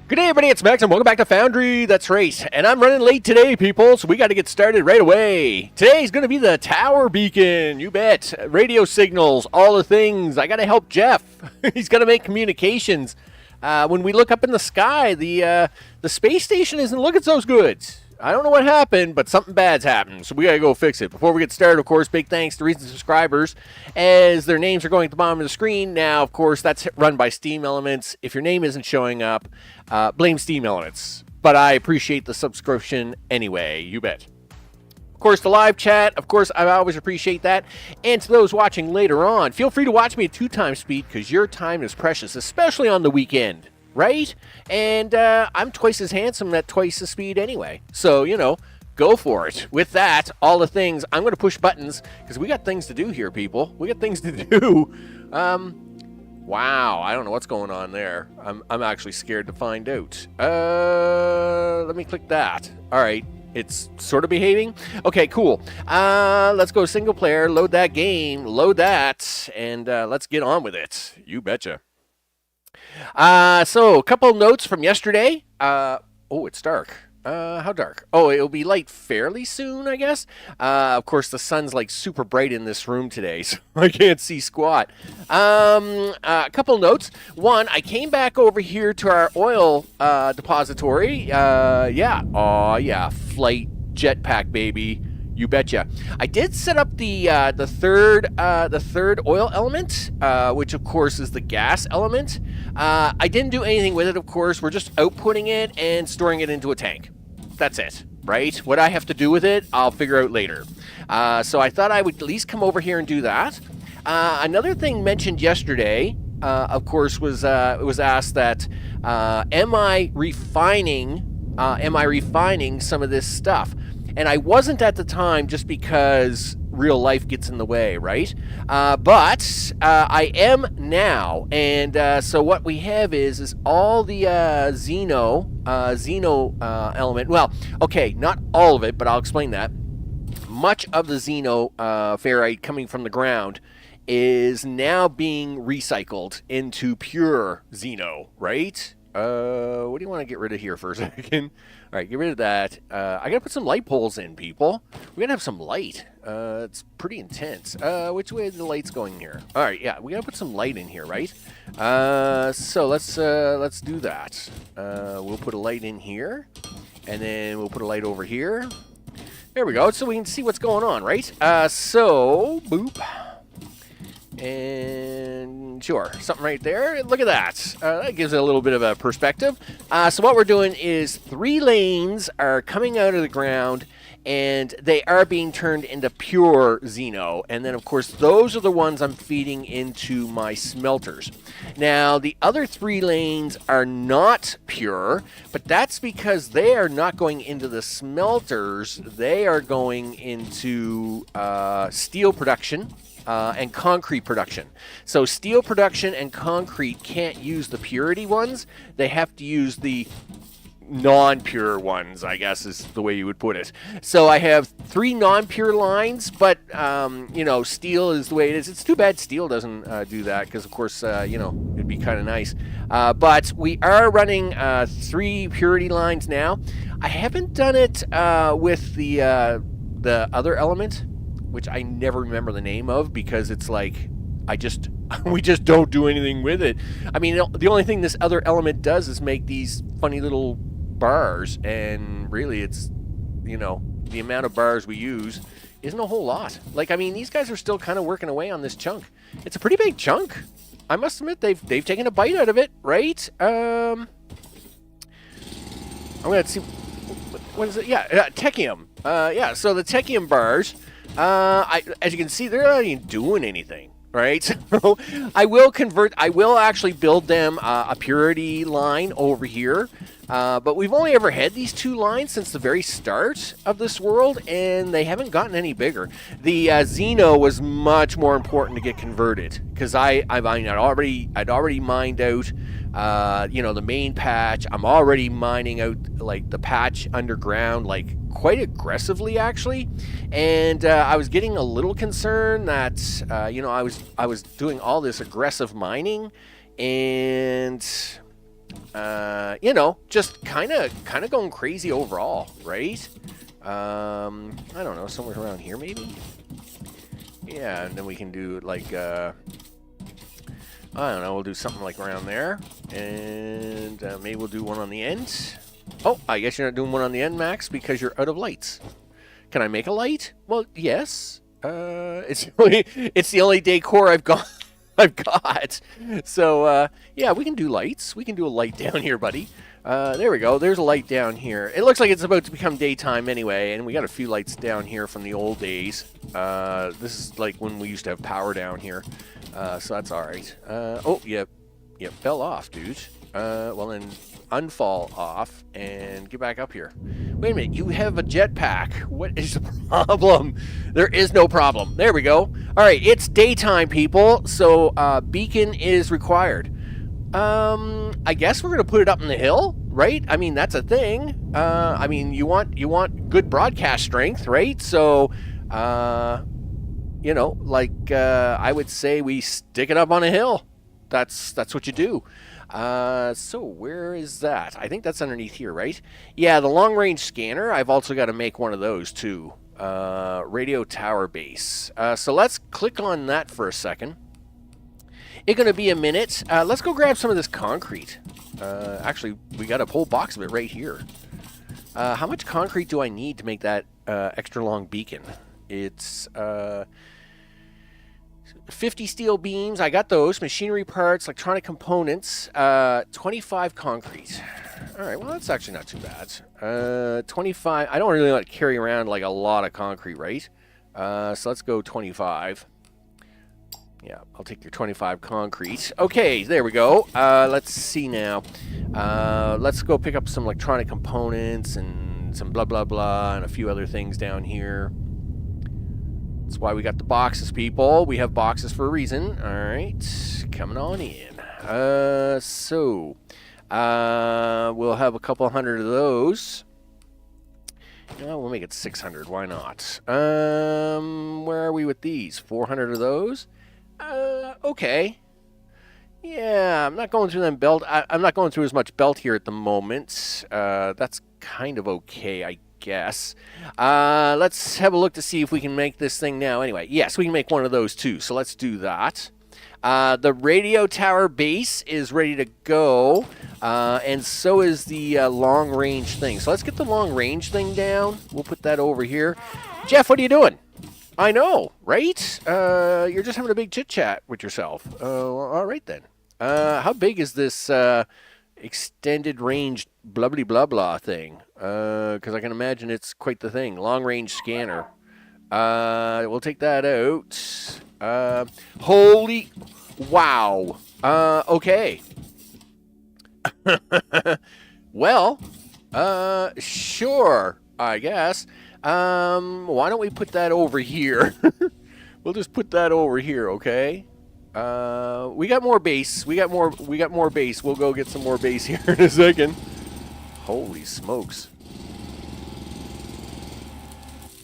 Good day, everybody. It's Max, and welcome back to Foundry. That's right. And I'm running late today, people, so we got to get started right away. Today's going to be the tower beacon. You bet. Radio signals, all the things. I got to help Jeff. He's got to make communications. When we look up in the sky, the space station isn't looking so good. I don't know what happened, but something bad's happened, so we got to go fix it. Before we get started, of course, big thanks to recent subscribers, as their names are going at the bottom of the screen. Now, of course, that's run by Steam Elements. If your name isn't showing up, blame Steam Elements. But I appreciate the subscription anyway, you bet. Of course, the live chat, of course, I always appreciate that. And to those watching later on, feel free to watch me at 2x speed, because your time is precious, especially on the weekend. Right? And I'm twice as handsome at twice the speed anyway. So, you know, go for it. With that, all the things, I'm going to push buttons because we got things to do here, people. We got things to do. Wow, I don't know what's going on there. I'm actually scared to find out. Let me click that. All right. It's sort of behaving. Okay, cool. Let's go single player, load that game, load that, and let's get on with it. You betcha. So a couple notes from yesterday. Oh, it's dark. How dark? Oh, it'll be light fairly soon, I guess. Of course, the sun's like super bright in this room today, so I can't see squat. A couple notes. One, I came back over here to our oil depository. Yeah. Oh, yeah. Flight jetpack, baby. You betcha. I did set up the third oil element, which of course is the gas element. I didn't do anything with it, of course. We're just outputting it and storing it into a tank. That's it, right? What I have to do with it, I'll figure out later. So I thought I would at least come over here and do that. Another thing mentioned yesterday, of course, was it was asked that am I refining some of this stuff? And I wasn't at the time just because real life gets in the way, right? But I am now. And so what we have is all the Xeno element. Well, okay, not all of it, but I'll explain that. Much of the Xeno ferrite coming from the ground is now being recycled into pure Xeno, right? What do you want to get rid of here for a second? All right, get rid of that. I got to put some light poles in, people. We got to have some light. It's pretty intense. Which way are the lights going here? All right, yeah, we got to put some light in here, right? So let's do that. We'll put a light in here, and then we'll put a light over here. There we go, so we can see what's going on, right? So, boop. And sure, something right there. Look at that. That gives it a little bit of a perspective. So what we're doing is 3 lanes are coming out of the ground, and they are being turned into pure Xeno. And then, of course, those are the ones I'm feeding into my smelters. Now, the other 3 lanes are not pure, but that's because they are not going into the smelters. They are going into steel production. And concrete production. So steel production and concrete can't use the purity ones. They have to use the non-pure ones, I guess is the way you would put it. So I have 3 non-pure lines, but, you know, steel is the way it is. It's too bad steel doesn't do that because, of course, you know, it'd be kind of nice. But we are running 3 purity lines now. I haven't done it with the other element, which I never remember the name of because it's like we just don't do anything with it. I mean, the only thing this other element does is make these funny little bars, and really it's, you know, the amount of bars we use isn't a whole lot. Like, I mean, these guys are still kind of working away on this chunk. It's a pretty big chunk. I must admit they've taken a bite out of it, right? I'm gonna see what is it? Yeah, techium. Yeah, so the techium bars. As you can see, they're not even doing anything, right? So I will actually build them a purity line over here. But we've only ever had these 2 lines since the very start of this world, and they haven't gotten any bigger. The Xeno was much more important to get converted because I'd already mined out, you know, the main patch. I'm already mining out like the patch underground, like quite aggressively actually, and I was getting a little concerned that you know, I was doing all this aggressive mining, and you know, just kind of going crazy overall, right? I don't know, somewhere around here maybe? Yeah, and then we can do like, I don't know, we'll do something like around there. And maybe we'll do one on the end. Oh, I guess you're not doing one on the end, Max, because you're out of lights. Can I make a light? Well, yes. It's the only decor I've got. So, yeah, we can do lights. We can do a light down here, buddy. There we go. There's a light down here. It looks like it's about to become daytime anyway, and we got a few lights down here from the old days. This is like when we used to have power down here. So that's all right. Oh, yep, fell off, dude. Well, then unfall off and get back up here. Wait a minute, you have a jetpack. What is the problem? There is no problem. There we go. All right, it's daytime, people, so beacon is required. I guess we're gonna put it up in the hill, right? I mean, that's a thing. I mean, you want good broadcast strength, right? So, you know, like I would say we stick it up on a hill. That's what you do. So where is that? I think that's underneath here, right? Yeah, the long-range scanner. I've also got to make one of those too. Radio tower base. So let's click on that for a second. It's going to be a minute. Let's go grab some of this concrete. Actually, we got a whole box of it right here. How much concrete do I need to make that extra long beacon? It's 50 steel beams. I got those. Machinery parts, electronic components. 25 concrete. All right, well, that's actually not too bad. 25. I don't really want to carry around like a lot of concrete, right? So let's go 25. Yeah, I'll take your 25 concrete. Okay, there we go. Let's see now. Let's go pick up some electronic components and some blah, blah, blah, and a few other things down here. That's why we got the boxes, people. We have boxes for a reason. All right, coming on in. So we'll have a couple hundred of those. We'll make it 600. Why not? Where are we with these? 400 of those? Okay. Yeah, I'm not going through them belt. I'm not going through as much belt here at the moment. That's kind of okay, I guess. Let's have a look to see if we can make this thing now. Anyway, yes, we can make one of those too. So let's do that. The radio tower base is ready to go, and so is the long-range thing. So let's get the long-range thing down. We'll put that over here. Jeff, what are you doing? I know, right? You're just having a big chit-chat with yourself. All right, then. How big is this extended range blah blah blah thing? Because I can imagine it's quite the thing. Long-range scanner. We'll take that out. Holy... Wow. Okay. Well, sure, I guess. Why don't we put that over here? We'll just put that over here, okay? We got more base. We got more base. We'll go get some more base here in a second. Holy smokes.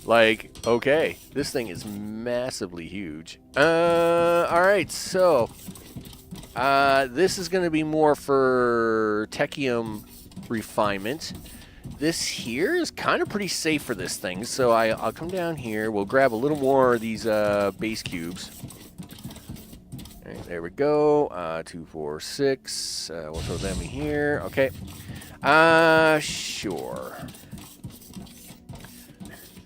Like, okay, this thing is massively huge. Alright, so this is going to be more for techium refinement. This here is kind of pretty safe for this thing, so I'll come down here. We'll grab a little more of these base cubes. All right, there we go. 2, 4, 6. We'll throw them in here. Okay. Sure.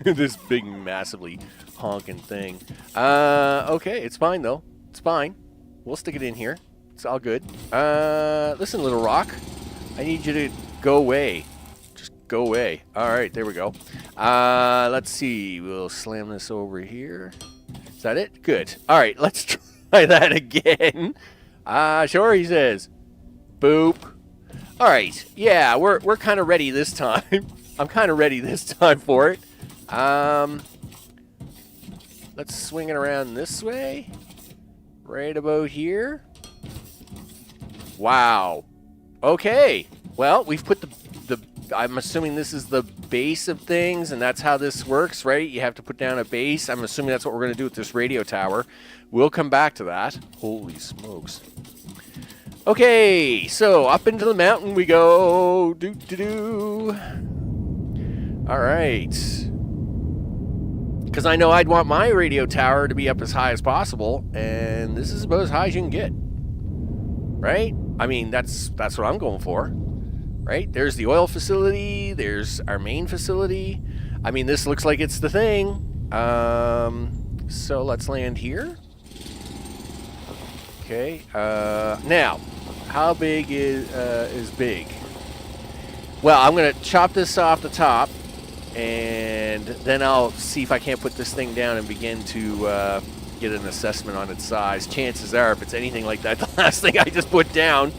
This big, massively honking thing. Okay, it's fine, though. It's fine. We'll stick it in here. It's all good. Listen, little rock. I need you to go away. Just go away. All right, there we go. Let's see. We'll slam this over here. Is that it? Good. All right, let's try that again. Sure, he says. Boop. All right. Yeah, we're kind of ready this time. I'm kind of ready this time for it. Let's swing it around this way. Right about here. Wow. Okay. Well, we've put the I'm assuming this is the base of things, and that's how this works, right? You have to put down a base. I'm assuming that's what we're going to do with this radio tower. We'll come back to that. Holy smokes. Okay, so up into the mountain we go. Do. All right. Because I know I'd want my radio tower to be up as high as possible, and this is about as high as you can get. Right? I mean, that's what I'm going for. Right? There's the oil facility. There's our main facility. I mean, this looks like it's the thing. So let's land here. Okay. Now, how big is big? Well, I'm going to chop this off the top, and then I'll see if I can't put this thing down and begin to get an assessment on its size. Chances are, if it's anything like that, the last thing I just put down,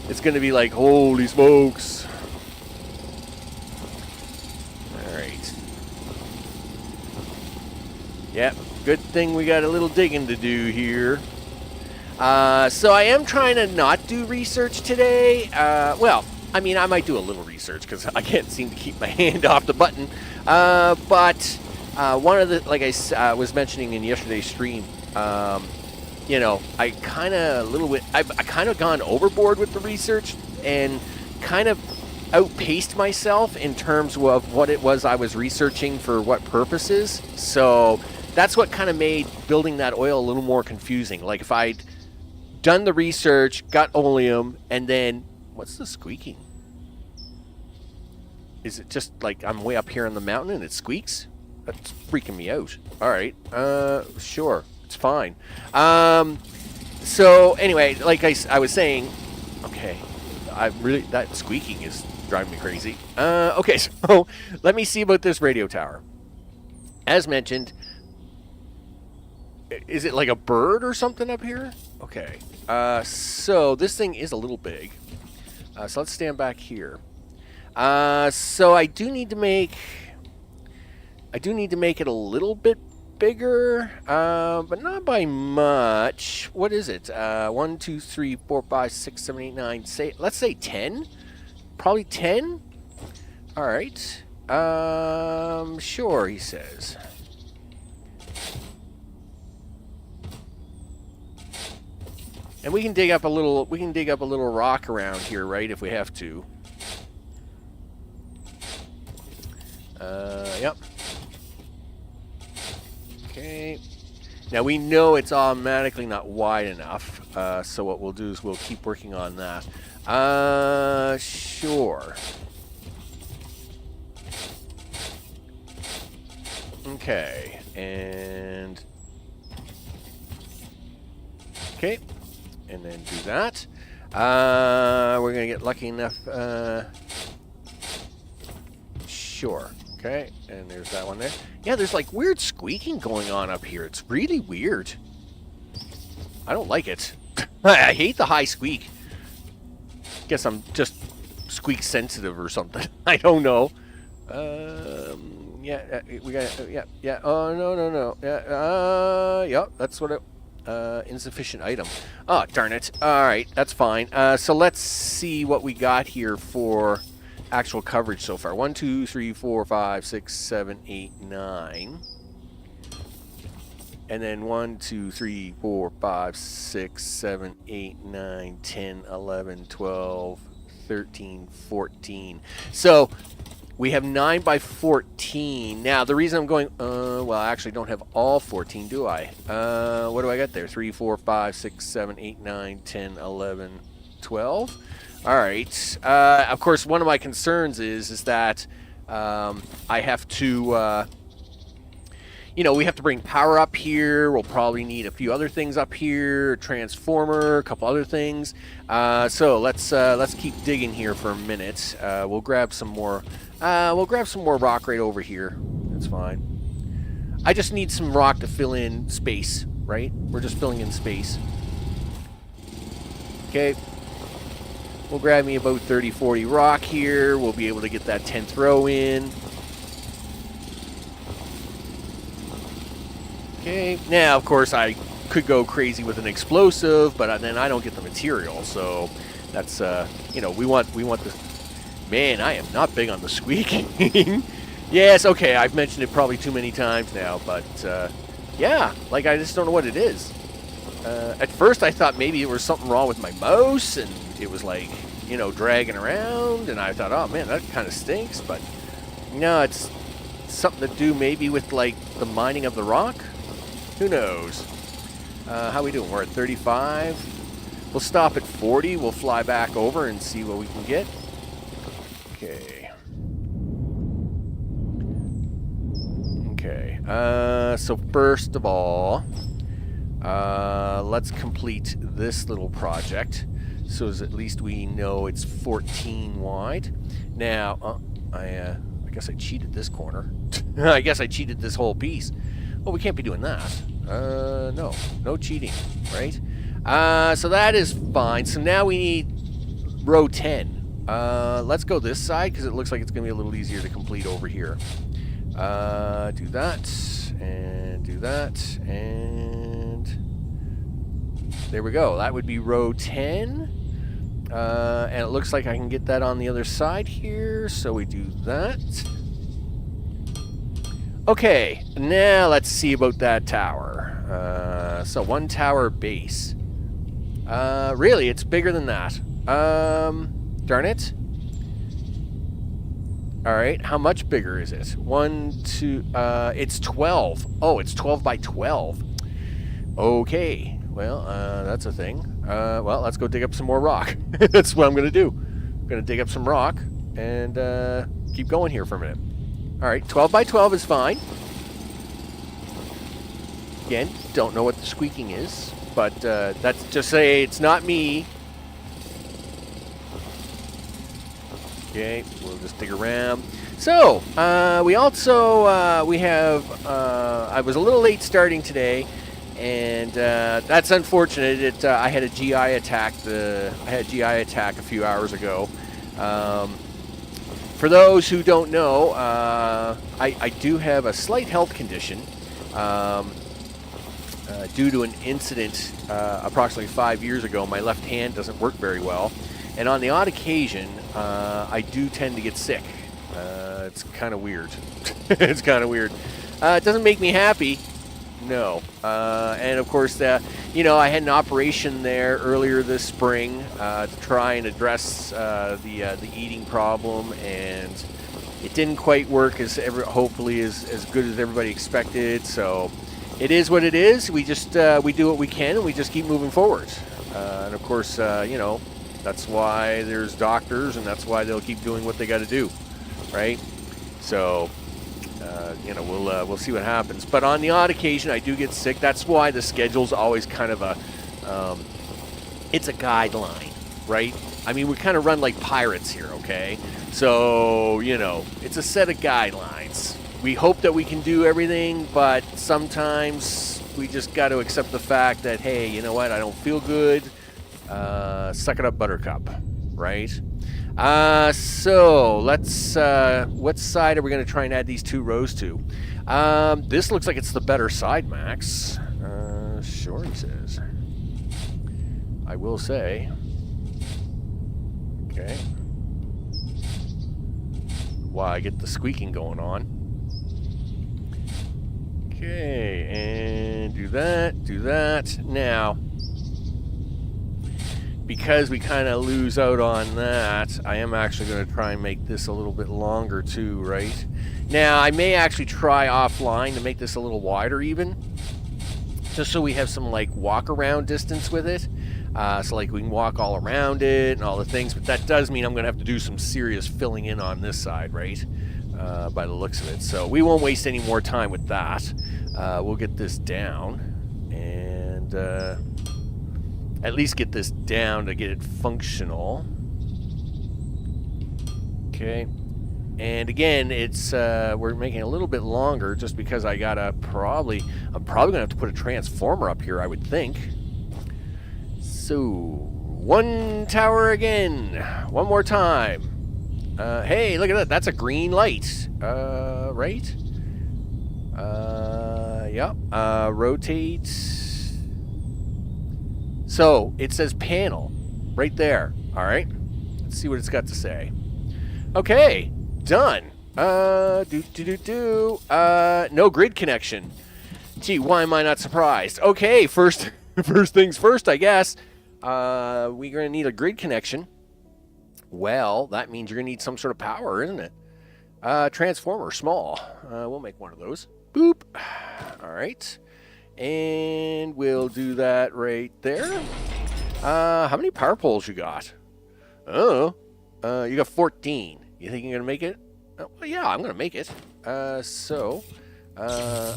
it's going to be like, holy smokes. All right. Yep, good thing we got a little digging to do here. So I am trying to not do research today. Well, I mean, I might do a little research because I can't seem to keep my hand off the button. But one of the, like I was mentioning in yesterday's stream, you know, I kind of a little bit, I kind of gone overboard with the research and kind of outpaced myself in terms of what it was I was researching for what purposes. So that's what kind of made building that oil a little more confusing. Like if I'd done the research, got oleum, and then what's the squeaking? Is it just like I'm way up here on the mountain and it squeaks? That's freaking me out. All right, sure, it's fine. So anyway, like I was saying, okay, that squeaking is driving me crazy. Okay, so let me see about this radio tower. As mentioned, is it like a bird or something up here? Okay. So this thing is a little big. So let's stand back here. So I do need to make it a little bit bigger, but not by much. What is it? 1, 2, 3, 4, 5, 6, 7, 8, 9. Let's say 10. Probably 10. All right. Sure, he says. And we can dig up a little rock around here, right, if we have to. Yep. Okay. Now we know it's automatically not wide enough, so what we'll do is we'll keep working on that. Sure. Okay, and okay. And then do that. We're going to get lucky enough. Sure. Okay. And there's that one there. Yeah, there's like weird squeaking going on up here. It's really weird. I don't like it. I hate the high squeak. Guess I'm just squeak sensitive or something. I don't know. Yeah, we got. Yeah. Oh, no. Yeah. Yep. That's what it. Insufficient item. Oh, darn it. Alright, that's fine. So let's see what we got here for actual coverage so far. 1, 2, 3, 4, 5, 6, 7, 8, 9. And then 1, 2, 3, 4, 5, 6, 7, 8, 9, 10, 11, 12, 13, 14. So we have 9 by 14. Now, the reason I'm going, well, I actually don't have all 14, do I? What do I got there? 3, 4, 5, 6, 7, 8, 9, 10, 11, 12. All right. Of course, one of my concerns is that I have to, you know, we have to bring power up here. We'll probably need a few other things up here, a transformer, a couple other things. So let's keep digging here for a minute. We'll grab some more. We'll grab some more rock right over here. That's fine. I just need some rock to fill in space, right? We're just filling in space. Okay. We'll grab me about 30, 40 rock here. We'll be able to get that 10th row in. Okay. Now, of course, I could go crazy with an explosive, but then I don't get the material. So that's, you know, we want the... Man, I am not big on the squeaking. Yes, okay, I've mentioned it probably too many times now, but yeah, like I just don't know what it is. At first I thought maybe there was something wrong with my mouse, and it was like, you know, dragging around, and I thought, oh man, that kind of stinks, but no, it's something to do maybe with like the mining of the rock. Who knows? How we doing? We're at 35. We'll stop at 40. We'll fly back over and see what we can get. Okay. Okay. So first of all, let's complete this little project, so as at least we know it's 14 wide. Now, I guess I cheated this corner. I guess I cheated this whole piece. Well, we can't be doing that. No cheating, right? So that is fine. So now we need row 10. Let's go this side because it looks like it's going to be a little easier to complete over here. Do that, and do that, and there we go. That would be row 10. And it looks like I can get that on the other side here, so we do that. Okay, now let's see about that tower. So one tower base. Really, it's bigger than that. Darn it. Alright, how much bigger is it? It's 12. Oh, it's 12 by 12. Okay, well, that's a thing. Well, let's go dig up some more rock. That's what I'm going to do. I'm going to dig up some rock and keep going here for a minute. Alright, 12 by 12 is fine. Again, don't know what the squeaking is, but that's just say it's not me. Okay, we'll just dig around. So, we also, we have, I was a little late starting today, and that's unfortunate. I had a GI attack. I had a GI attack a few hours ago. For those who don't know, I do have a slight health condition due to an incident approximately 5 years ago. My left hand doesn't work very well, and on the odd occasion, I do tend to get sick. It's kind of weird. It's kind of weird. It doesn't make me happy. No. And of course, you know, I had an operation there earlier this spring to try and address the eating problem, and it didn't quite work hopefully as good as everybody expected. So it is what it is. We just we do what we can, and we just keep moving forward. And of course, you know, that's why there's doctors, and that's why they'll keep doing what they got to do, right? So. You know, we'll see what happens. But on the odd occasion, I do get sick. That's why the schedule's always kind of it's a guideline, right? I mean, we kind of run like pirates here, okay? So, you know, it's a set of guidelines. We hope that we can do everything, but sometimes we just got to accept the fact that, hey, you know what? I don't feel good. Suck it up, buttercup, right? So let's, what side are we going to try and add these two rows to? This looks like it's the better side, Max. Sure, he says. I will say. Okay. Wow, I get the squeaking going on. Okay, and do that. Now, because we kind of lose out on that, I am actually going to try and make this a little bit longer too, right? Now, I may actually try offline to make this a little wider even, just so we have some like walk around distance with it. So like we can walk all around it and all the things, but that does mean I'm going to have to do some serious filling in on this side, right? By the looks of it. So we won't waste any more time with that. We'll get this down and at least get this down to get it functional. Okay. And again, it's we're making it a little bit longer just because I gotta I'm probably gonna have to put a transformer up here, I would think. So one tower again, one more time. Hey, look at that, that's a green light. Right? Yep. Rotate. So it says panel right there. All right. Let's see what it's got to say. Okay. Done. No grid connection. Gee, why am I not surprised? Okay, first First things first, I guess. We're going to need a grid connection. Well, that means you're going to need some sort of power, isn't it? Transformer, small. We'll make one of those. Boop. All right. And we'll do that right there. How many power poles you got? Oh, you got 14. You think you're going to make it? Well, yeah, I'm going to make it. All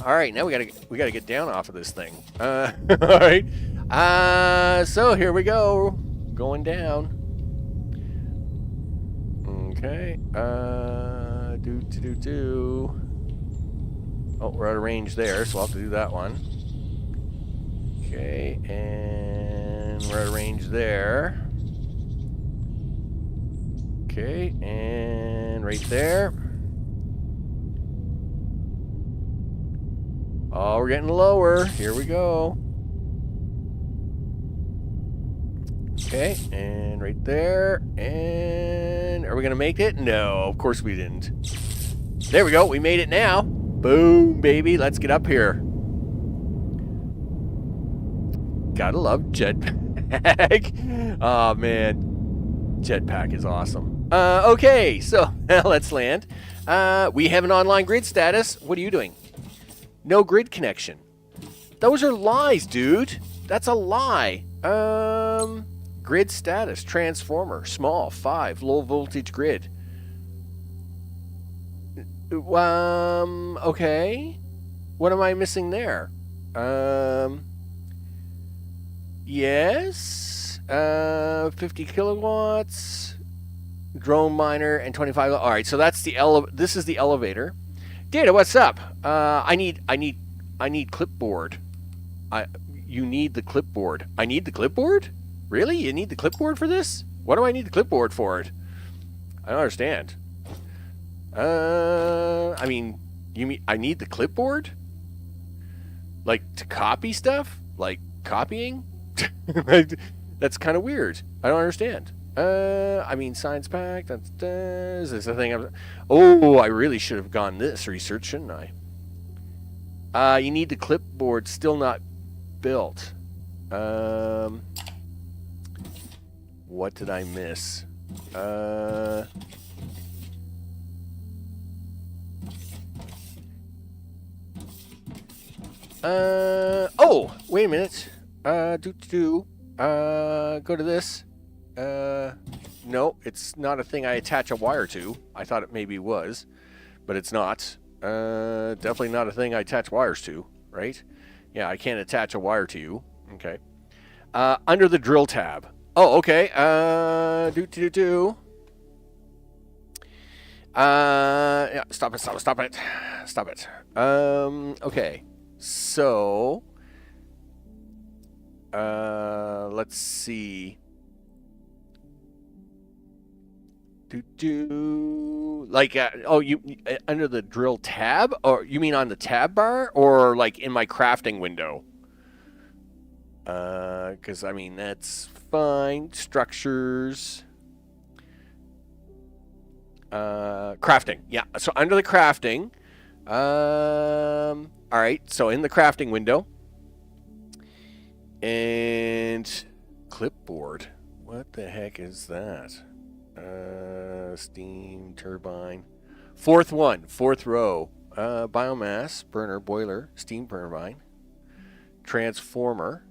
right, now we gotta get down off of this thing. All right. So here we go, going down. Okay. Oh, we're out of range there, so I'll have to do that one. Okay, and we're out of range there. Okay, and right there. Oh, we're getting lower. Here we go. Okay, and right there. And are we going to make it? No, of course we didn't. There we go. We made it now. Boom, baby. Let's get up here. Gotta love jetpack. Oh, man. Jetpack is awesome. Okay, so now let's land. We have an online grid status. What are you doing? No grid connection. Those are lies, dude. That's a lie. Grid status, transformer, small, 5, low voltage grid. Okay. What am I missing there? Yes. 50 kilowatts, drone miner, and 25. All right, so that's the this is the elevator. Data, what's up? I need clipboard. You need the clipboard. I need the clipboard? Really? You need the clipboard for this? What do I need the clipboard for it? I don't understand. I mean, you mean I need the clipboard? Like to copy stuff? Like copying? That's kind of weird. I don't understand. I mean, science pack. Is this a thing? Oh, I really should have gone this research, shouldn't I? You need the clipboard. Still not built. What did I miss? Oh, wait a minute. Go to this. No, it's not a thing I attach a wire to. I thought it maybe was, but it's not. Definitely not a thing I attach wires to, right? Yeah, I can't attach a wire to you. Okay. Under the drill tab. Oh, okay. Yeah, stop it. Okay. So, let's see. Like, you under the drill tab, or you mean on the tab bar, or like in my crafting window? Because I mean that's fine. Structures, crafting. Yeah. So under the crafting. All right. So in the crafting window, and clipboard. What the heck is that? Steam turbine. Fourth row. Biomass burner boiler. Steam turbine. Transformer.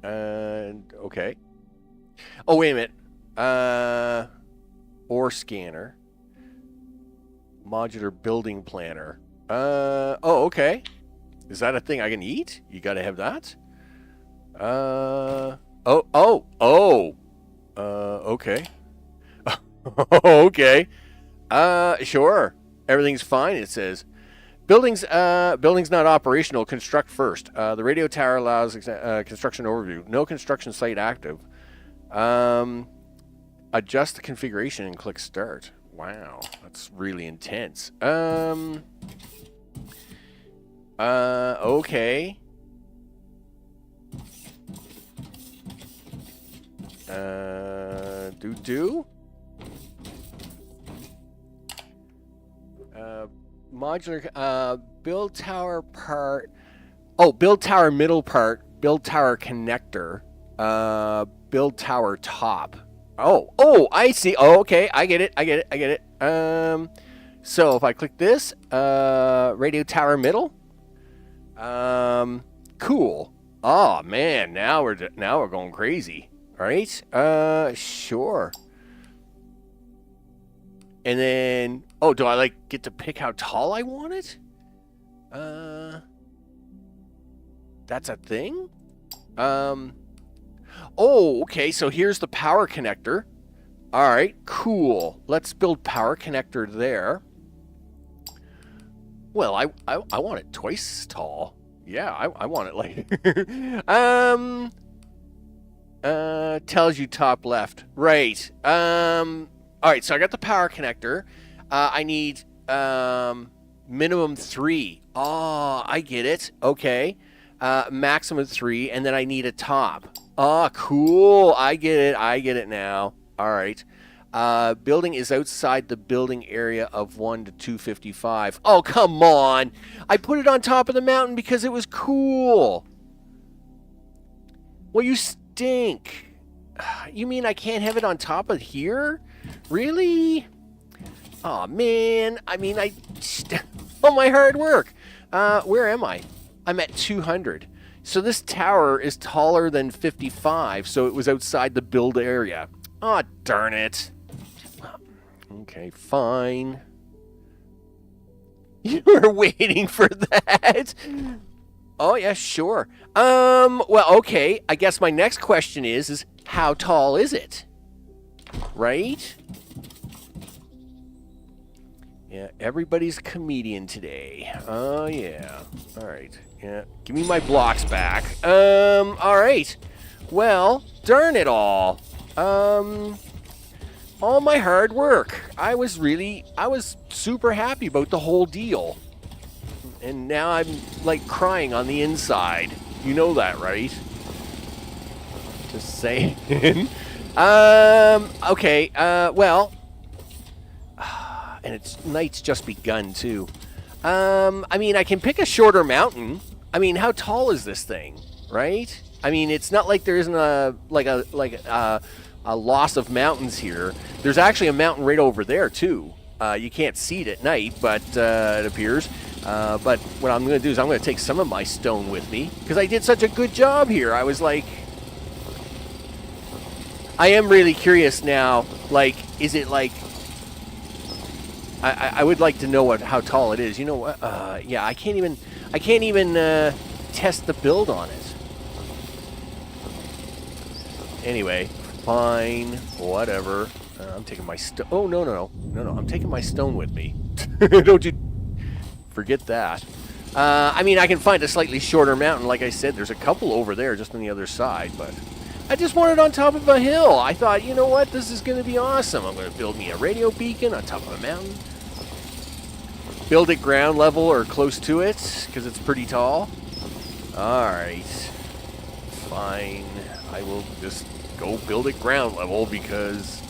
And okay. Oh, wait a minute. Ore scanner. Modular building planner. Oh, okay. Is that a thing I can eat? You gotta have that. Okay. Okay. Sure. Everything's fine, it says. Building's not operational. Construct first. The radio tower allows construction overview. No construction site active. Adjust the configuration and click start. Wow, that's really intense. Okay. Modular, build tower part. Oh, build tower middle part Build tower connector. Build tower top. Oh, I see. Oh, okay. I get it. So if I click this, radio tower middle. Cool. Oh man, now we're going crazy. All right. Sure. And then, do I get to pick how tall I want it? That's a thing? Okay, so here's the power connector. All right, cool. Let's build power connector there. Well, I want it twice as tall. Yeah, I want it tells you top left. Right. All right, so I got the power connector. I need minimum 3. Oh, I get it. Okay. Maximum 3, and then I need a top. Oh, cool. I get it now. All right. Building is outside the building area of 1 to 255. Oh, come on. I put it on top of the mountain because it was cool. Well, you stink. You mean I can't have it on top of here? Really? Oh, man. I mean, all my hard work. Where am I? I'm at 200. So this tower is taller than 55, so it was outside the build area. Oh, darn it. Okay, fine. You were waiting for that? Oh, yeah, sure. Well, okay. I guess my next question is how tall is it? Right? Yeah, everybody's a comedian today. Oh, yeah. All right. Yeah, give me my blocks back. All right. Well, darn it all. All my hard work. I was super happy about the whole deal. And now I'm, crying on the inside. You know that, right? Just saying. Okay, well... And night's just begun, too. I mean, I can pick a shorter mountain. I mean, how tall is this thing, right? I mean, it's not like there isn't a loss of mountains here. There's actually a mountain right over there, too. You can't see it at night, but it appears. But what I'm going to do is I'm going to take some of my stone with me, because I did such a good job here. I was like... I am really curious now, is it I would like to know how tall it is. You know what? Yeah, I can't even test the build on it. Anyway, fine, whatever. I'm taking my stone. Oh, no. I'm taking my stone with me. Don't you forget that. I mean, I can find a slightly shorter mountain. Like I said, there's a couple over there just on the other side, but I just want it on top of a hill. I thought, you know what? This is going to be awesome. I'm going to build me a radio beacon on top of a mountain. Build it ground level or close to it, because it's pretty tall. Alright. Fine. I will just go build it ground level, because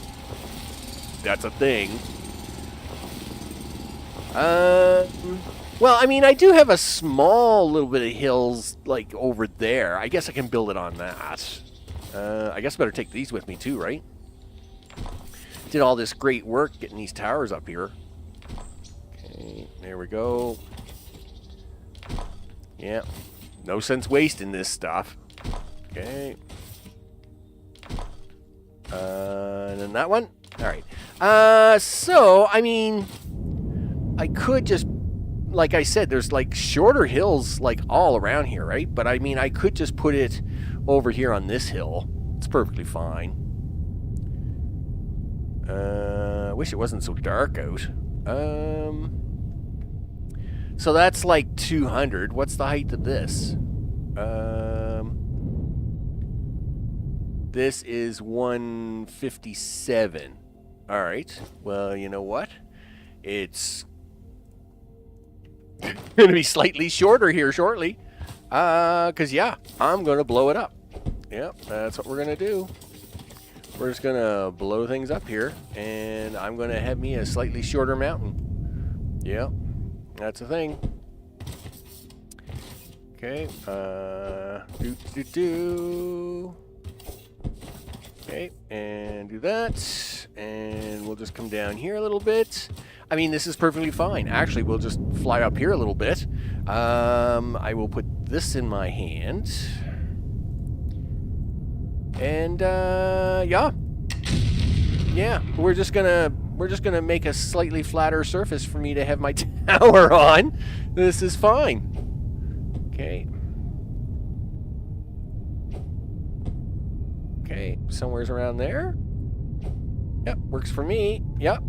that's a thing. Well, I mean, I do have a small little bit of hills, over there. I guess I can build it on that. I guess I better take these with me, too, right? Did all this great work getting these towers up here. Okay, there we go. Yeah, no sense wasting this stuff. Okay. And then that one. All right. So, I mean, I could just, like I said, there's shorter hills all around here, right? But I mean, I could just put it over here on this hill. It's perfectly fine. I wish it wasn't so dark out. So that's 200. What's the height of this? This is 157. All right. Well, you know what? It's going to be slightly shorter here shortly. Because, yeah, I'm going to blow it up. Yep, that's what we're going to do. We're just going to blow things up here. And I'm going to have me a slightly shorter mountain. Yep, that's a thing. Okay. Okay, and do that. And we'll just come down here a little bit. I mean, this is perfectly fine. Actually, we'll just fly up here a little bit. I will put this in my hand. And, yeah. Yeah, we're just gonna make a slightly flatter surface for me to have my tower on. This is fine. Okay. Okay, somewhere's around there. Yep, works for me. Yep.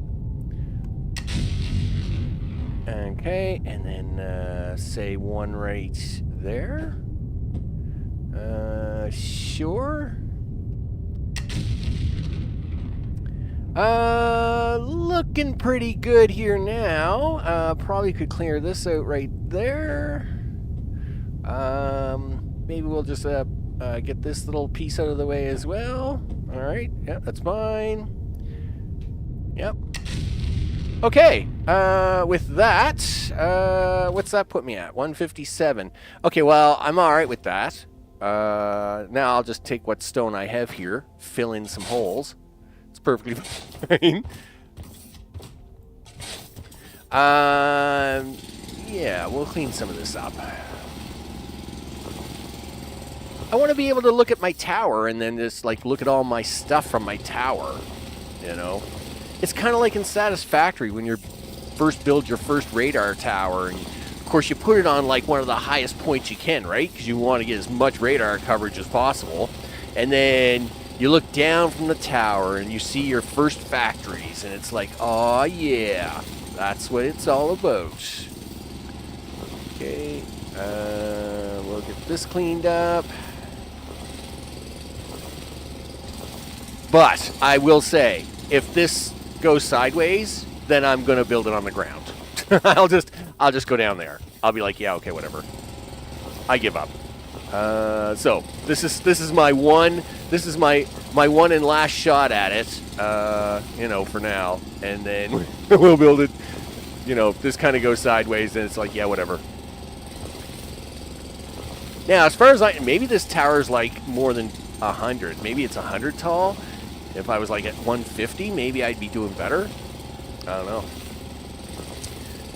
Okay, and then say one right there. Sure. Looking pretty good here now. Probably could clear this out right there. Maybe we'll just get this little piece out of the way as well. All right. Yep, that's fine. Yep. Okay. With that, what's that put me at? 157. Okay. Well, I'm all right with that. Now I'll just take what stone I have here, fill in some holes. It's perfectly fine. Yeah, we'll clean some of this up. I want to be able to look at my tower and then just like look at all my stuff from my tower, you know. It's kind of like in Satisfactory when you first build your first radar tower, and of course you put it on like one of the highest points you can, right? Because you want to get as much radar coverage as possible. And then you look down from the tower and you see your first factories, and it's like, oh yeah, that's what it's all about. Okay, we'll get this cleaned up. But I will say, if this goes sideways, then I'm gonna build it on the ground. I'll just go down there. I'll be like, yeah, okay, whatever. I give up. So this is my one and last shot at it. You know, for now, and then we'll build it. You know, if this kind of goes sideways, then it's like, yeah, whatever. Now, as far as maybe this tower's like more than 100. Maybe it's 100 tall. If I was like at 150, maybe I'd be doing better. I don't know.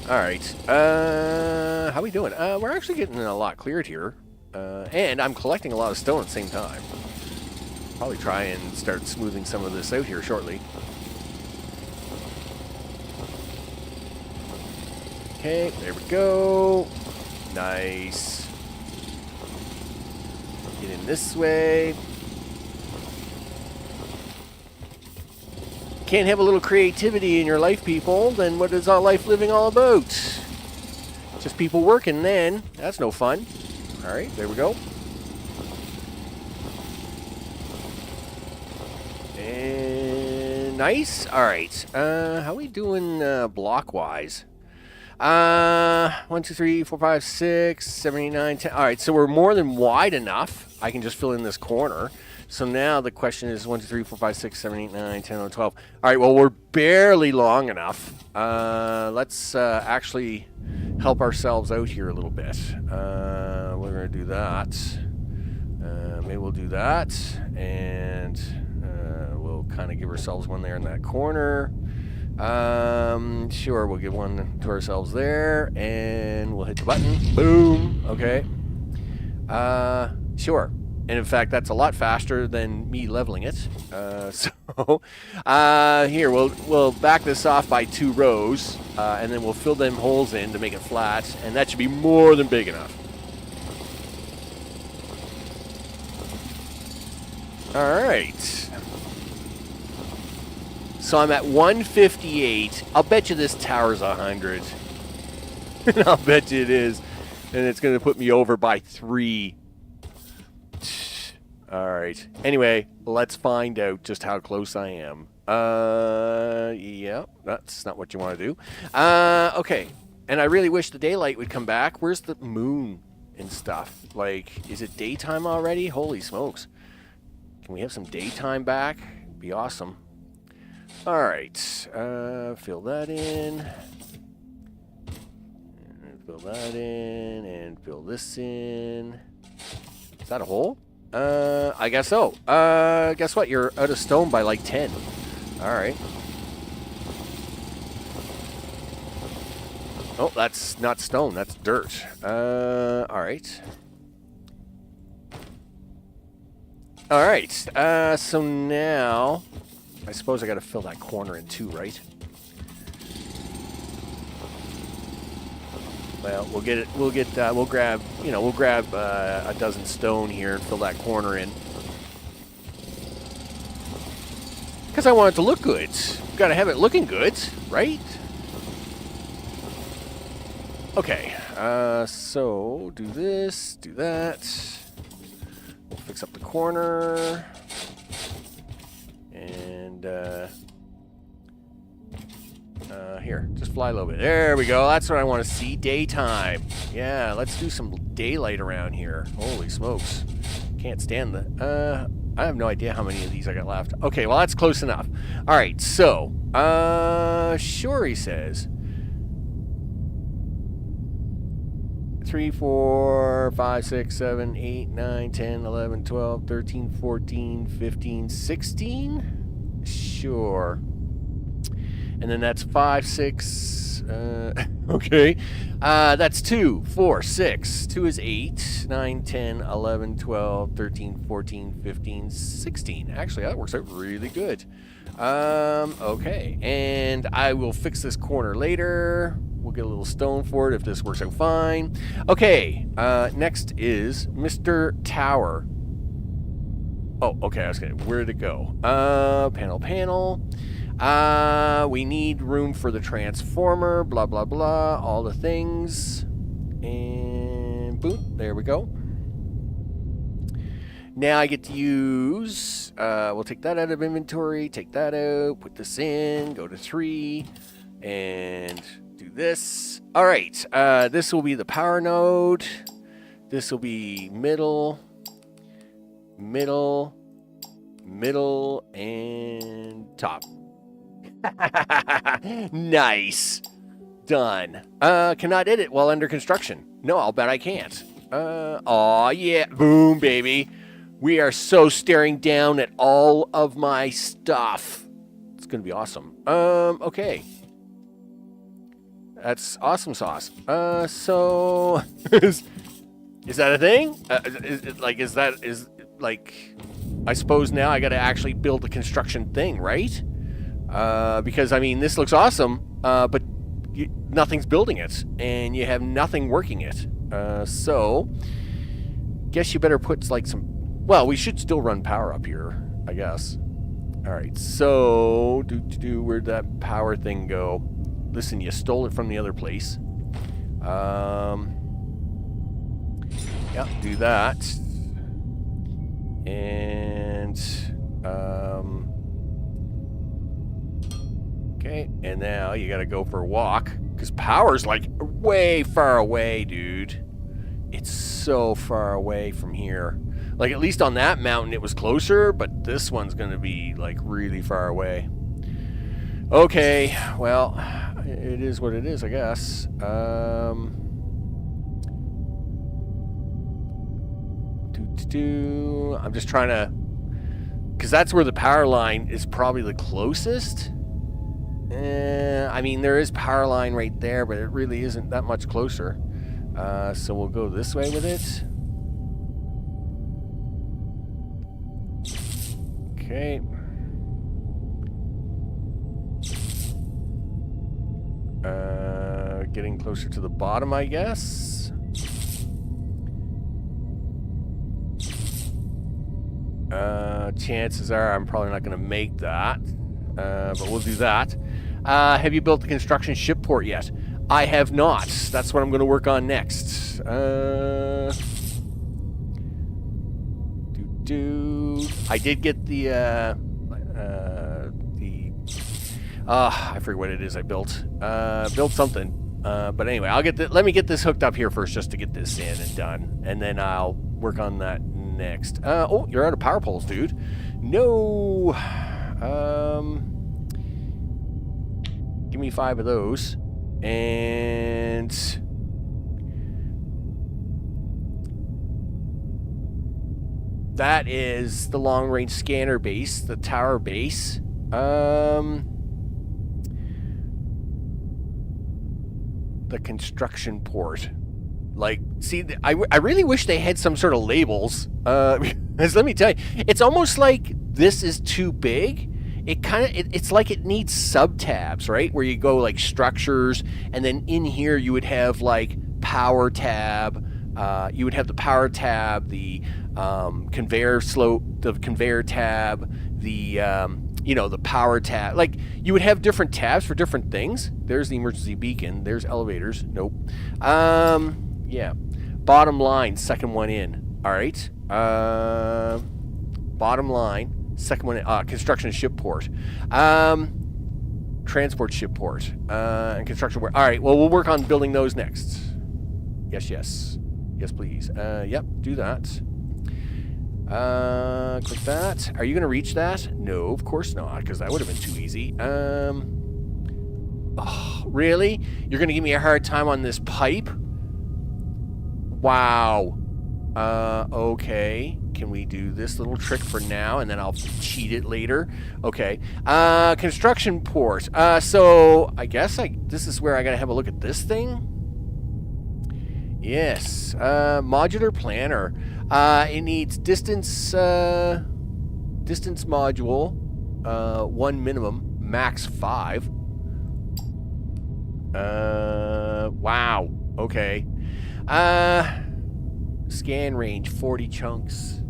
All right. How we doing? We're actually getting a lot cleared here. And I'm collecting a lot of stone at the same time. Probably try and start smoothing some of this out here shortly. Okay, there we go. Nice. Get in this way. Can't have a little creativity in your life, people, then what is our life living all about? Just people working then. That's no fun. All right, there we go. And nice. All right. How we doing block-wise? 1, 2, 3, 4, 5, 6, 7, 8, 9, 10. All right, so we're more than wide enough. I can just fill in this corner. So now the question is 1, 2, 3, 4, 5, 6, 7, 8, 9, 10, 11, 12. All right, well, we're barely long enough. Let's actually help ourselves out here a little bit. We're going to do that. Maybe we'll do that. And we'll kind of give ourselves one there in that corner. Sure, we'll give one to ourselves there. And we'll hit the button. Boom. Okay. Sure. And in fact, that's a lot faster than me leveling it. So here, we'll back this off by 2 rows, and then we'll fill them holes in to make it flat, and that should be more than big enough. All right. So I'm at 158. I'll bet you this tower's 100. I'll bet you it is. And it's going to put me over by 3. All right. Anyway, let's find out just how close I am. Yeah, that's not what you want to do. Okay. And I really wish the daylight would come back. Where's the moon and stuff? Like, is it daytime already? Holy smokes. Can we have some daytime back? Be awesome. All right. Fill that in. fill that in and fill this in. Is that a hole? I guess so. Guess what? You're out of stone by like 10. All right. Oh, that's not stone. That's dirt. All right. All right. So now, I suppose I got to fill that corner in too, right? Well, we'll get it. We'll grab. You know, we'll grab a dozen stone here and fill that corner in. Because I want it to look good. Got to have it looking good, right? Okay, so do this, do that. We'll fix up the corner. And, here, just fly a little bit. There we go, that's what I want to see, daytime. Yeah, let's do some daylight around here. Holy smokes. Can't stand the, I have no idea how many of these I got left. Okay, well, that's close enough. All right, so, sure, he says. 3, 4, 5, 6, 7, 8, 9, 10, 11, 12, 13, 14, 15, 16? Sure. And then that's 5, 6, okay. That's 2, 4, 6. 2 is 8, 9, 10, 11, 12, 13, 14, 15, 16. Actually, that works out really good. Okay. And I will fix this corner later. We'll get a little stone for it if this works out fine. Okay, next is Mr. Tower. Oh, okay, I was gonna, where did it go? Panel. We need room for the transformer, blah, blah, blah, all the things. And boom, there we go. Now I get to use, we'll take that out of inventory, take that out, put this in, go to 3, and do this. All right, this will be the power node. This will be middle, and top. Nice. Done. Cannot edit while under construction. No, I'll bet I can't. Aw, yeah. Boom, baby. We are so staring down at all of my stuff. It's going to be awesome. Okay. That's awesome sauce. So is that a thing? I suppose now I got to actually build the construction thing, right? Because I mean, this looks awesome, but nothing's building it, and you have nothing working it. So guess you better put like some. Well, we should still run power up here, I guess. All right. So where'd that power thing go? Listen, you stole it from the other place. Yeah, do that. And, okay, and now you gotta go for a walk, because power's like way far away, dude. It's so far away from here. Like, at least on that mountain it was closer, but this one's gonna be like really far away. Okay, well, it is what it is, I guess. I'm just trying to, because that's where the power line is probably the closest. I mean, there is power line right there, but it really isn't that much closer. So we'll go this way with it. Okay. Getting closer to the bottom, I guess. Chances are I'm probably not going to make that, but we'll do that. Have you built the construction ship port yet? I have not. That's what I'm going to work on next. I did get the I forget what it is I built. Built something. But anyway, let me get this hooked up here first just to get this in and done. And then I'll work on that next. Oh, you're out of power poles, dude. No. Give me 5 of those. And That is the long-range scanner base, the tower base. The construction port. Like, see, I really wish they had some sort of labels. Because let me tell you, it's almost like this is too big. It's like it needs sub-tabs, right? Where you go like structures, and then in here you would have like power tab. You would have the power tab, the conveyor slope, the conveyor tab, the the power tab. Like, you would have different tabs for different things. There's the emergency beacon. There's elevators. Nope. Yeah. Bottom line, second one in. All right. Bottom line, second one in. Construction ship port. Transport ship port. And construction port. All right. Well, we'll work on building those next. Yes, please. Yep, do that. Click that. Are you going to reach that? No, of course not, because that would have been too easy. Oh, really? You're going to give me a hard time on this pipe? Wow. Okay. Can we do this little trick for now, and then I'll cheat it later? Okay. Construction port. So I guess this is where I got to have a look at this thing. Yes. Modular planner. It needs distance module, 1 minimum, max 5. Wow. Okay. Scan range 40 chunks.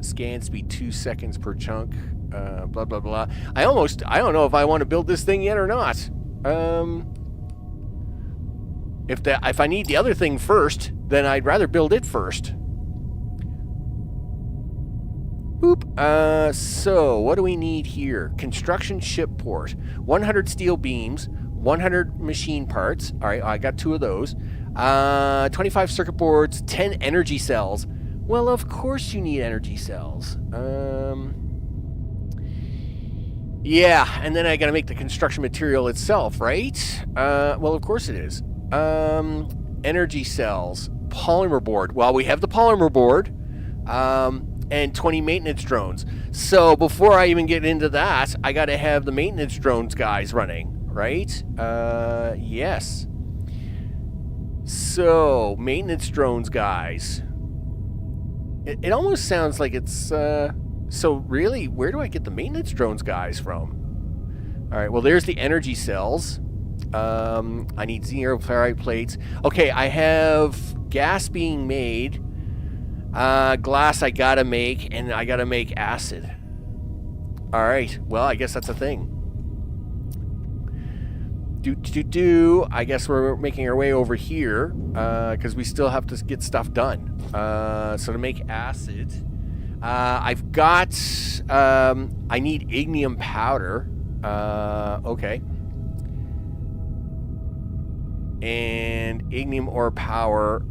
Scan speed 2 seconds per chunk. Blah blah blah. I don't know if I want to build this thing yet or not. If I need the other thing first, then I'd rather build it first. Boop. So what do we need here? Construction ship port. 100 steel beams, 100 machine parts. All right, I got 2 of those. 25 circuit boards, 10 energy cells. Well, of course you need energy cells. Yeah, and then I gotta make the construction material itself, right? Well, of course it is. Energy cells, polymer board. Well, we have the polymer board, and 20 maintenance drones. So before I even get into that, I gotta have the maintenance drones guys running, right? Yes. So, maintenance drones guys. It almost sounds like it's, so really, where do I get the maintenance drones guys from? Alright, well, there's the energy cells. I need zero ferrite plates. Okay, I have gas being made. Glass I gotta make, and I gotta make acid. Alright, well, I guess that's a thing. I guess we're making our way over here, because we still have to get stuff done. So to make acid, I've got, I need ignium powder. Okay. And ignium ore power,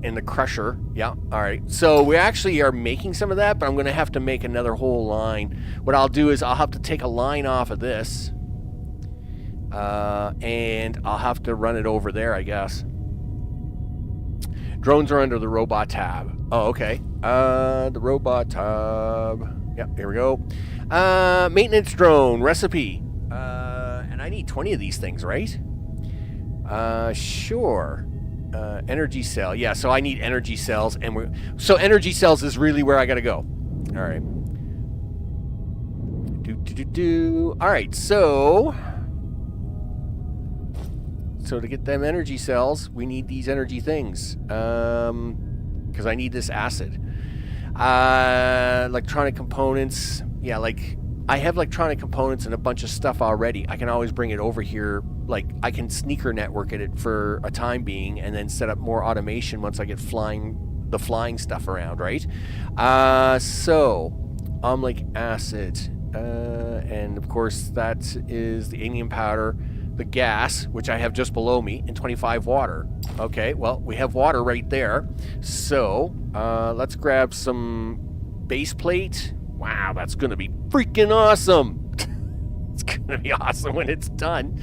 in the crusher. Yeah, alright. So we actually are making some of that, but I'm going to have to make another whole line. What I'll do is I'll have to take a line off of this. And I'll have to run it over there, I guess. Drones are under the robot tab. Oh, okay. The robot tab. Yep, here we go. Maintenance drone recipe. And I need 20 of these things, right? Sure. Energy cell. Yeah, so I need energy cells, and so energy cells is really where I gotta go. All right. All right, so to get them energy cells, we need these energy things. Because I need this acid. Electronic components. Yeah, like, I have electronic components and a bunch of stuff already. I can always bring it over here. Like, I can sneaker network it for a time being, and then set up more automation once I get the flying stuff around, right? So, oxalic acid. And, of course, that is the ignium powder. The gas, which I have just below me, and 25 water. Okay, well, we have water right there. So, let's grab some base plate. Wow, that's going to be freaking awesome. It's going to be awesome when it's done.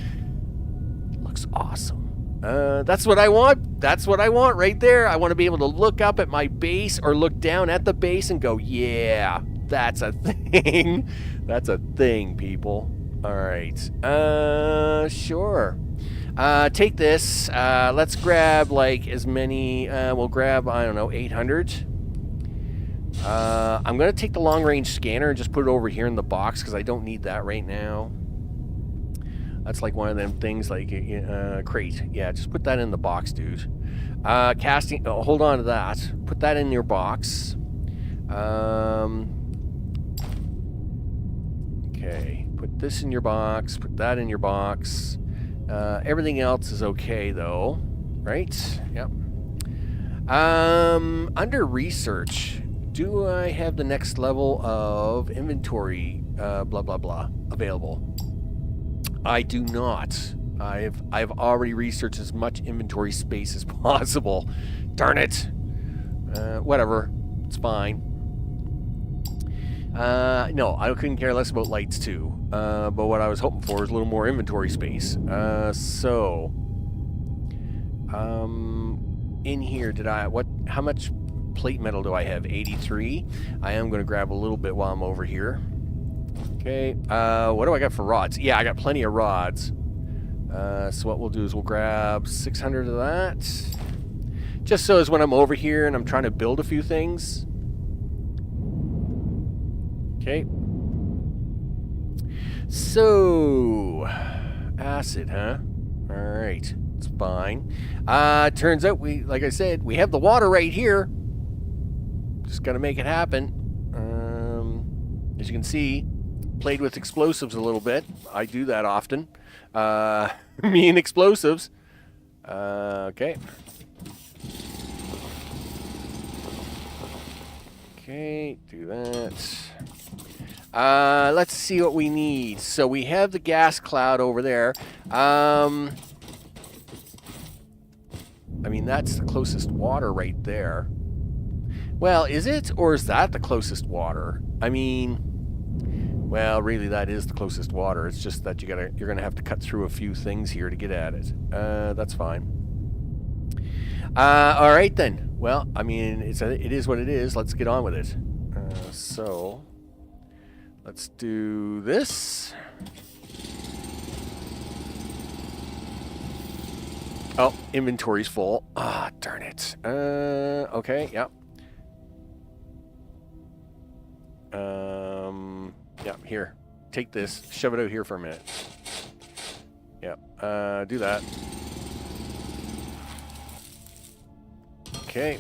It looks awesome. That's what I want. That's what I want right there. I want to be able to look up at my base or look down at the base and go, yeah, that's a thing. That's a thing, people. All right. Sure. Take this. Let's grab like as many. We'll grab, I don't know, 800. I'm going to take the long-range scanner and just put it over here in the box because I don't need that right now. That's like one of them things like crate. Yeah, just put that in the box, dude. Casting, hold on to that. Put that in your box. Okay, put this in your box. Put that in your box. Everything else is okay though, right? Yep. Under research, do I have the next level of inventory, blah, blah, blah, available? I do not. I've already researched as much inventory space as possible. Darn it. Whatever. It's fine. No, I couldn't care less about lights too. But what I was hoping for is a little more inventory space. In here, how much plate metal do I have? 83. I am going to grab a little bit while I'm over here. Okay, what do I got for rods? Yeah, I got plenty of rods. So what we'll do is we'll grab 600 of that. Just so as when I'm over here and I'm trying to build a few things. Okay. So, acid, huh? Alright, it's fine. Turns out like I said, we have the water right here. Just gotta make it happen. As you can see, played with explosives a little bit. I do that often. Me and explosives. Okay. Okay, do that. Let's see what we need. So we have the gas cloud over there. I mean, that's the closest water right there. Well, is it? Or is that the closest water? I mean... Well, really, that is the closest water. It's just that you're gonna have to cut through a few things here to get at it. That's fine. All right then. Well, I mean, it is what it is. Let's get on with it. So, let's do this. Oh, inventory's full. Ah, darn it. Okay, yep. Yeah, here. Take this. Shove it out here for a minute. Yep. Do that. Okay.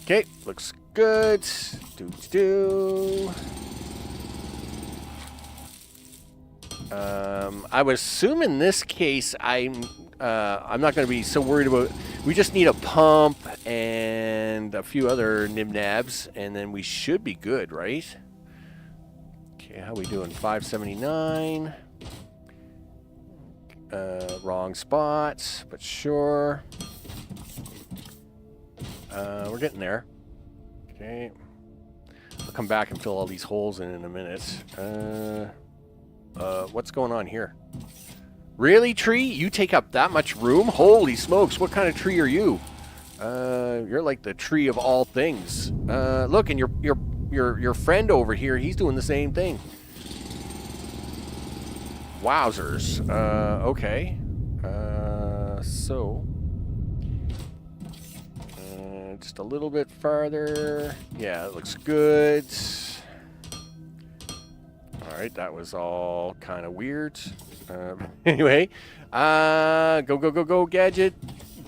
Okay, looks good. Do. I would assume in this case I'm not going to be so worried about. We just need a pump and a few other nibnabs, and then we should be good, right? Okay, how we doing? 579. Wrong spot, but sure. We're getting there. Okay. I'll come back and fill all these holes in a minute. What's going on here? Really, tree? You take up that much room? Holy smokes, what kind of tree are you? You're like the tree of all things. Look, and your friend over here, he's doing the same thing. Wowzers. Okay. So... just a little bit farther. Yeah, it looks good. Alright, that was all kind of weird. Anyway, go, gadget.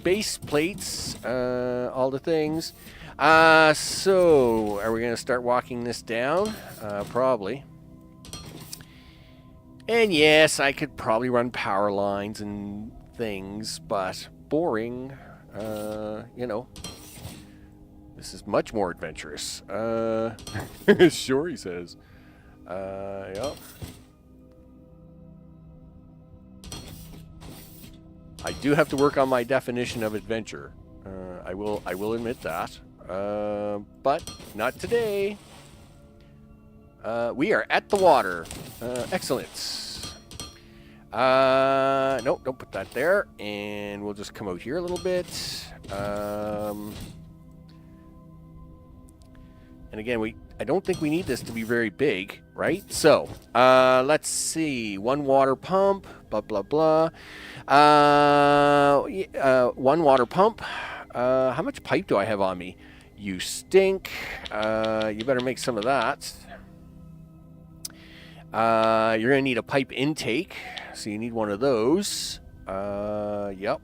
Base plates, all the things. So, are we going to start walking this down? Probably. And yes, I could probably run power lines and things, but boring. You know. This is much more adventurous. Sure, he says. Yep. I do have to work on my definition of adventure. I will admit that. But not today. We are at the water. Excellent. Nope, don't put that there. And we'll just come out here a little bit. And again, I don't think we need this to be very big, right? So, let's see. One water pump, blah, blah, blah. One water pump. How much pipe do I have on me? You stink. You better make some of that. You're going to need a pipe intake, so you need one of those. Yep.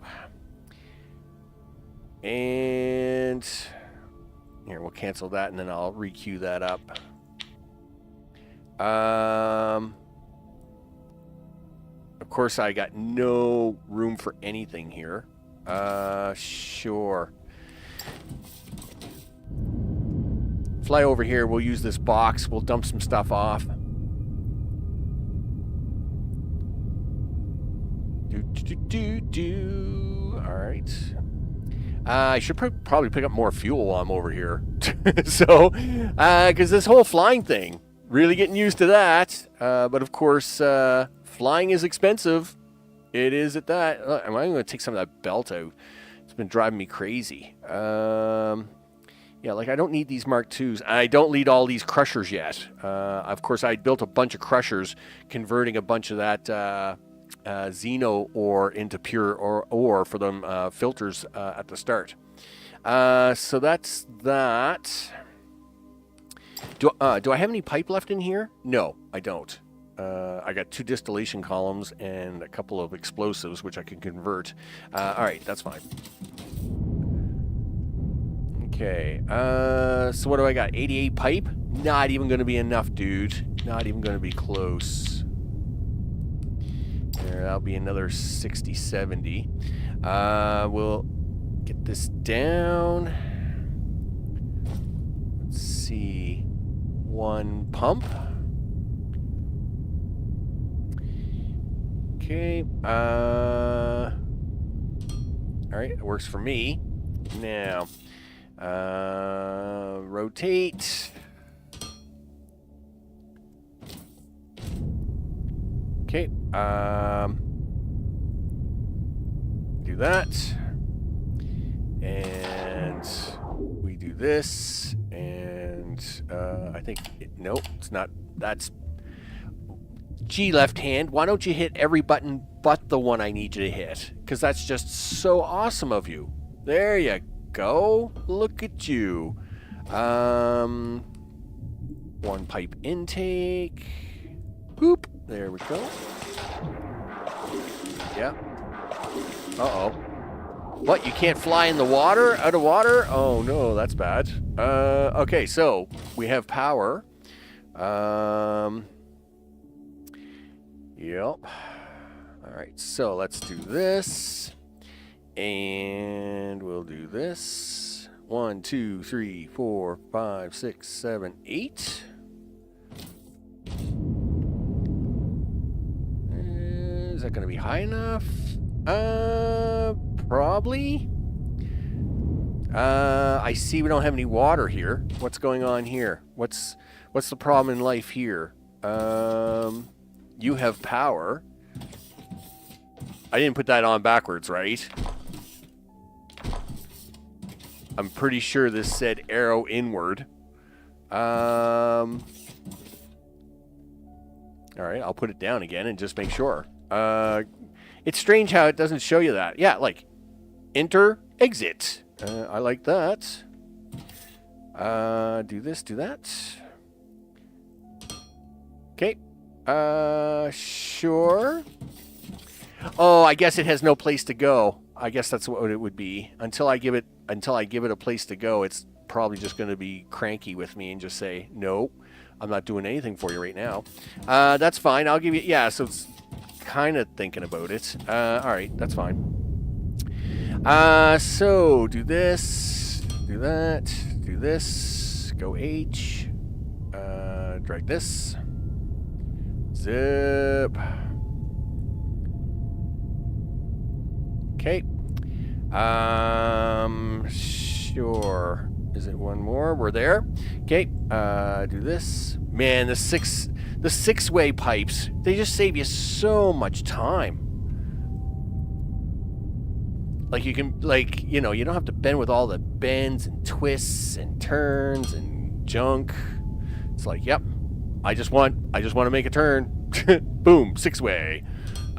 And here, we'll cancel that, and then I'll re-queue that up. Of course, I got no room for anything here. Sure. Fly over here. We'll use this box. We'll dump some stuff off. All right. I should probably pick up more fuel while I'm over here. So, because this whole flying thing, really getting used to that. But of course, flying is expensive. It is at that. I'm going to take some of that belt out. It's been driving me crazy. Yeah, like I don't need these Mark IIs. I don't need all these crushers yet. Of course, I built a bunch of crushers, converting a bunch of that Xeno ore into pure ore for them filters at the start. So that's that. Do I have any pipe left in here? No, I don't. I got 2 distillation columns and a couple of explosives, which I can convert. All right, that's fine. Okay, so what do I got? 88 pipe? Not even going to be enough, dude. Not even going to be close. There, that'll be another 60, 70. We'll get this down. Let's see. 1 pump. Okay. All right, it works for me. Now, rotate. Okay. Do that. And we do this. And I think, nope, it's not. That's G left hand. Why don't you hit every button but the one I need you to hit? Because that's just so awesome of you. There you go. Look at you. 1 pipe intake. Boop. There we go. Yeah. Uh-oh. What, you can't fly in the water? Out of water? Oh, no, that's bad. Okay, so we have power. Yep. All right, so let's do this. And we'll do this. 1, 2, 3, 4, 5, 6, 7, 8. Is that going to be high enough? Probably. I see we don't have any water here. What's going on here? What's the problem in life here? You have power. I didn't put that on backwards, right? I'm pretty sure this said arrow inward. All right, I'll put it down again and just make sure. It's strange how it doesn't show you that. Yeah, like enter, exit. I like that. Do this, do that. Okay. Sure. Oh, I guess it has no place to go. I guess that's what it would be. Until I give it a place to go, it's probably just going to be cranky with me and just say, no, I'm not doing anything for you right now. That's fine. I'll give you, yeah, so it's kind of thinking about it. All right, that's fine. So do this, do that, do this, go H, drag this, zip. Okay. Sure. Is it one more? We're there. Okay. Do this. Man, the The 6-way pipes, they just save you so much time. Like you can, like, you know, you don't have to bend with all the bends and twists and turns and junk. It's like, yep, I just want to make a turn. Boom, 6-way.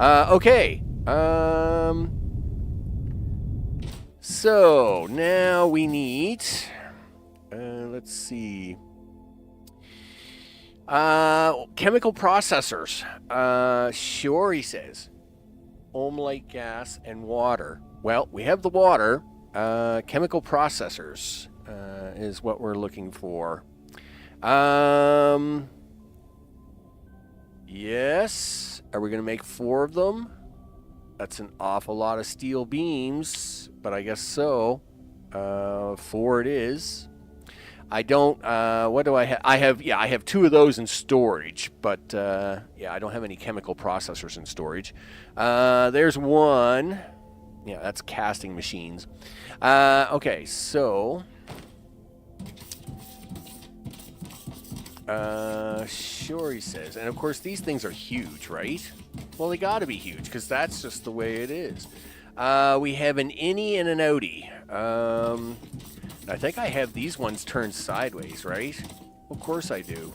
Okay. So now we need, let's see. Chemical processors. Sure, he says. Ohm-like gas and water. Well, we have the water. Chemical processors is what we're looking for. Yes. Are we going to make 4 of them? That's an awful lot of steel beams, but I guess so. 4 it is. I don't, what do I have? I have 2 of those in storage, but, yeah, I don't have any chemical processors in storage. There's 1. Yeah, that's casting machines. Okay, so, sure, he says. And, of course, these things are huge, right? Well, they gotta be huge, because that's just the way it is. We have an innie and an outie. I think I have these ones turned sideways, right? Of course I do.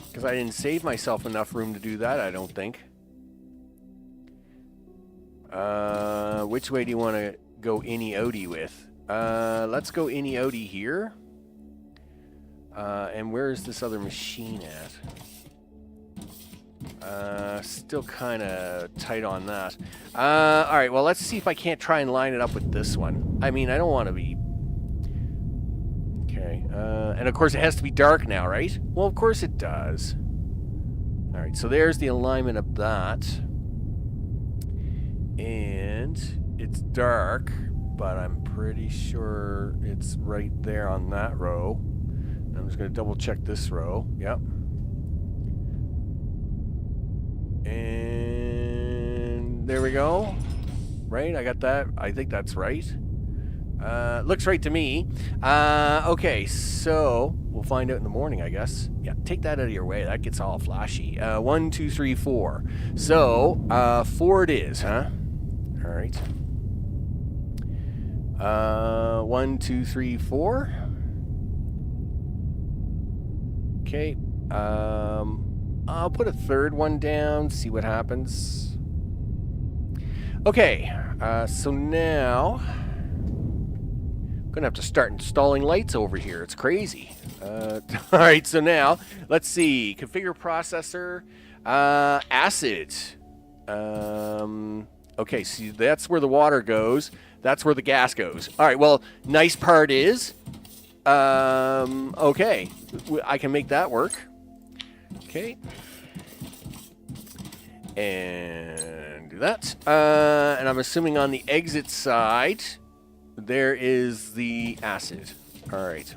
Because I didn't save myself enough room to do that, I don't think. Which way do you want to go innie-outie with? Let's go innie-outie here. And where is this other machine at? Still kind of tight on that. Alright, well, let's see if I can't try and line it up with this one. I mean, I don't want to be... Okay. And, of course, it has to be dark now, right? Well, of course it does. Alright, so there's the alignment of that. And it's dark, but I'm pretty sure it's right there on that row. I'm just going to double check this row. Yep. And there we go. Right? I got that. I think that's right. Looks right to me. Okay, so we'll find out in the morning, I guess. Yeah, take that out of your way. That gets all flashy. 1, 2, 3, 4. So, 4 it is, huh? All right. 1, 2, 3, 4. Okay. I'll put a third one down, see what happens. Okay. So now I'm gonna have to start installing lights over here. It's crazy. All right. So now let's see. Configure processor. Acid. Okay, so that's where the water goes. That's where the gas goes. All right, well, nice part is, okay, I can make that work. Okay. And do that. And I'm assuming on the exit side, there is the acid. All right.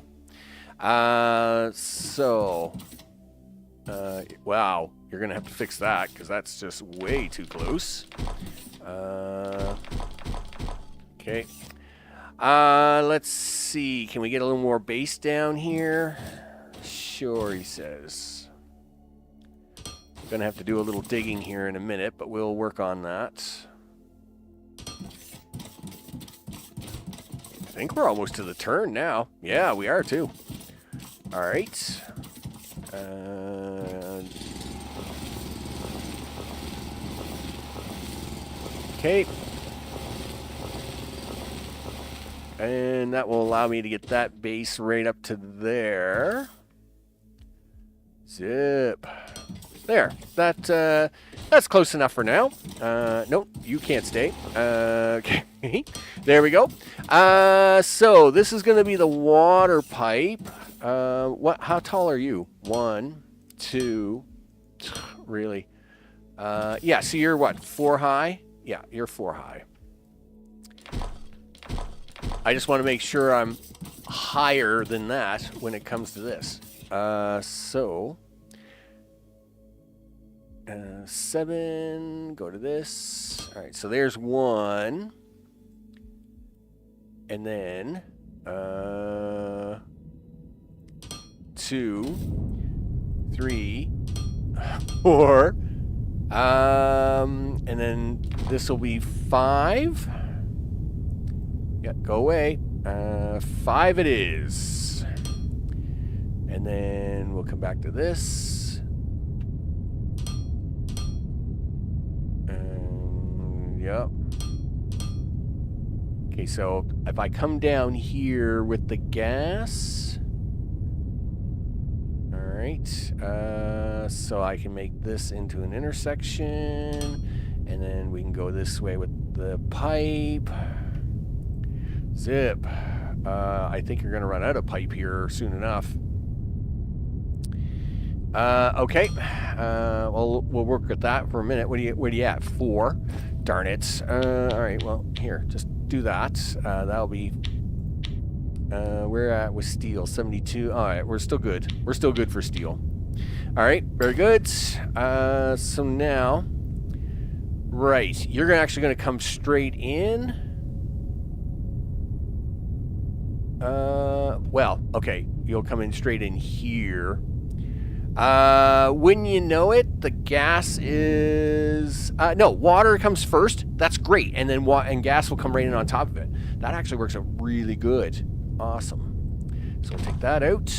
Wow, you're going to have to fix that because that's just way too close. Okay. Let's see. Can we get a little more base down here? Sure, he says. Gonna have to do a little digging here in a minute, but we'll work on that. I think we're almost to the turn now. Yeah, we are too. All right. Okay. And that will allow me to get that base right up to there. Zip. There. That's close enough for now. Nope, you can't stay. Okay. There we go. So this is going to be the water pipe. How tall are you? 1, 2. Really? Yeah, so you're what, 4 high? Yeah, you're 4 high. I just want to make sure I'm higher than that when it comes to this. 7, go to this. All right, so there's 1. And then 2, 3, 4. And then this will be 5. Yeah, go away. 5 it is. And then we'll come back to this. Yep. Okay, so if I come down here with the gas. Alright. So I can make this into an intersection. And then we can go this way with the pipe. Zip. I think you're going to run out of pipe here soon enough. Okay. Well, we'll work with that for a minute. What do you at? 4. Darn it. All right. Well, here, just do that. That'll be. We're at with steel 72. All right, we're still good. We're still good for steel. All right, very good. So now, right, you're actually going to come straight in. Well, okay, you'll come in straight in here. Wouldn't you know it, the gas is... no, water comes first. That's great. And then and gas will come right in on top of it. That actually works out really good. Awesome. So we'll take that out.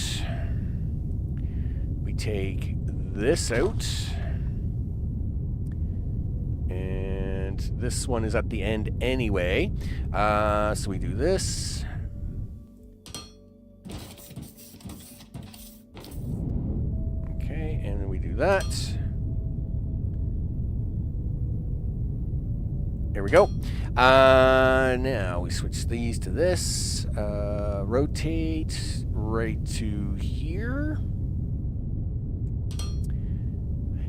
We take this out. And this one is at the end anyway. So we do this. And then we do that. There we go. Now we switch these to this. Rotate right to here.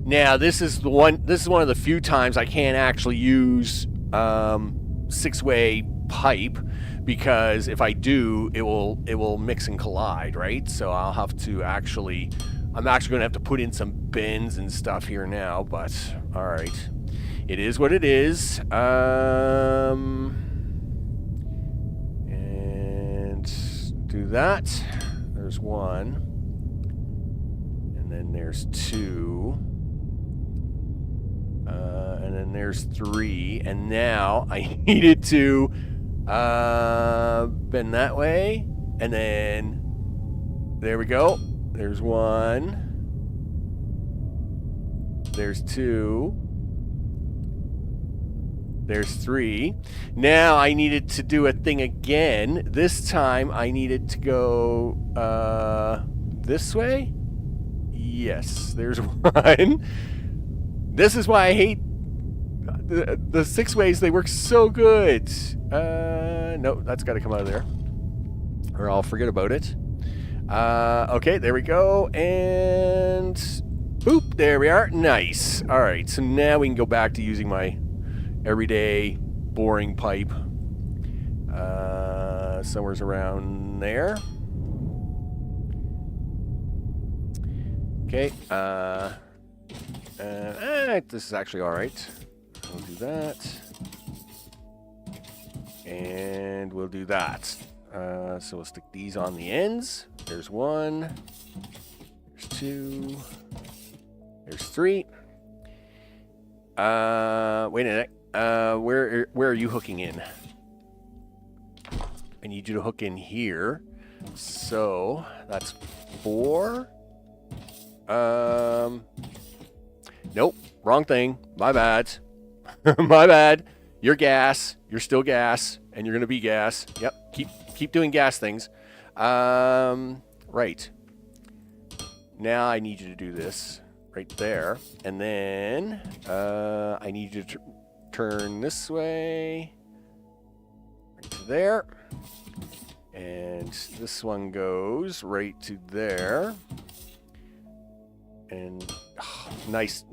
Now this is one of the few times I can't actually use 6-way pipe, because if I do, it will mix and collide, right? So I'll have to actually. I'm actually going to have to put in some bends and stuff here now, but all right. It is what it is. And do that. There's 1. And then there's 2. And then there's 3. And now I needed to bend that way. And then there we go. There's 1. There's 2. There's 3. Now I needed to do a thing again. This time I needed to go this way. Yes, there's 1. This is why I hate the 6 ways. They work so good. No, that's got to come out of there, or I'll forget about it. Okay, there we go, and boop, there we are. Nice. All right, so now we can go back to using my everyday boring pipe. Somewhere's around there. Okay. This is actually all right. We'll do that, and we'll do that. So we'll stick these on the ends. There's 1. There's 2. There's 3. Wait a minute. Where are you hooking in? I need you to hook in here. So that's 4. Nope. Wrong thing. My bad. My bad. You're gas. You're still gas, and you're gonna be gas. Yep. Keep doing gas things. Right. Now I need you to do this right there, and then I need you to turn this way right to there, and this one goes right to there, and nice,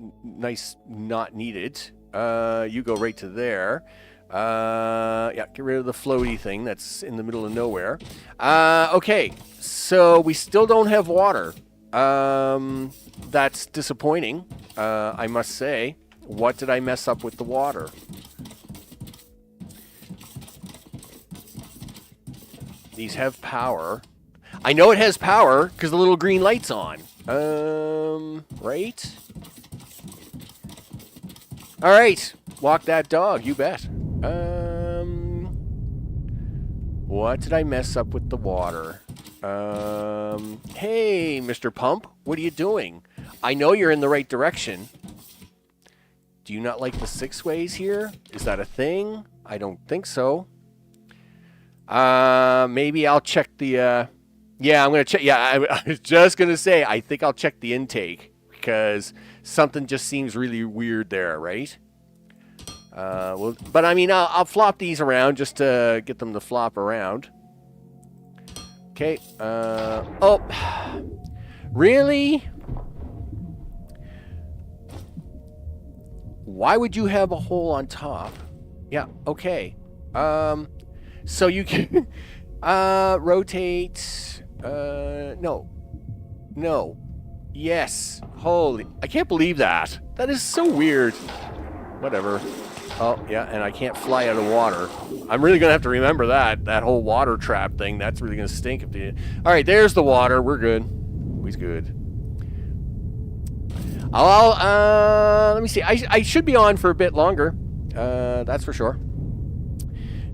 not needed. You go right to there. Yeah, get rid of the floaty thing that's in the middle of nowhere. Okay, so we still don't have water. That's disappointing, I must say. What did I mess up with the water? These have power. I know it has power because the little green light's on. Right? All right. Walk that dog, you bet. What did I mess up with the water? Hey, Mr. Pump, what are you doing? I know you're in the right direction. Do you not like the 6 ways here? Is that a thing? I don't think so. Maybe I'll check the, yeah, I'm going to check. Yeah, I was just going to say, I think I'll check the intake because something just seems really weird there, right? Well, but I mean, I'll flop these around just to get them to flop around. Okay. Oh, really? Why would you have a hole on top? Yeah. Okay. So you can rotate. No. No. Yes. Holy! I can't believe that. That is so weird. Whatever. Oh, yeah, and I can't fly out of water. I'm really going to have to remember that whole water trap thing. That's really going to stink. If the... All right, there's the water. We're good. He's good. Let me see. I should be on for a bit longer. That's for sure.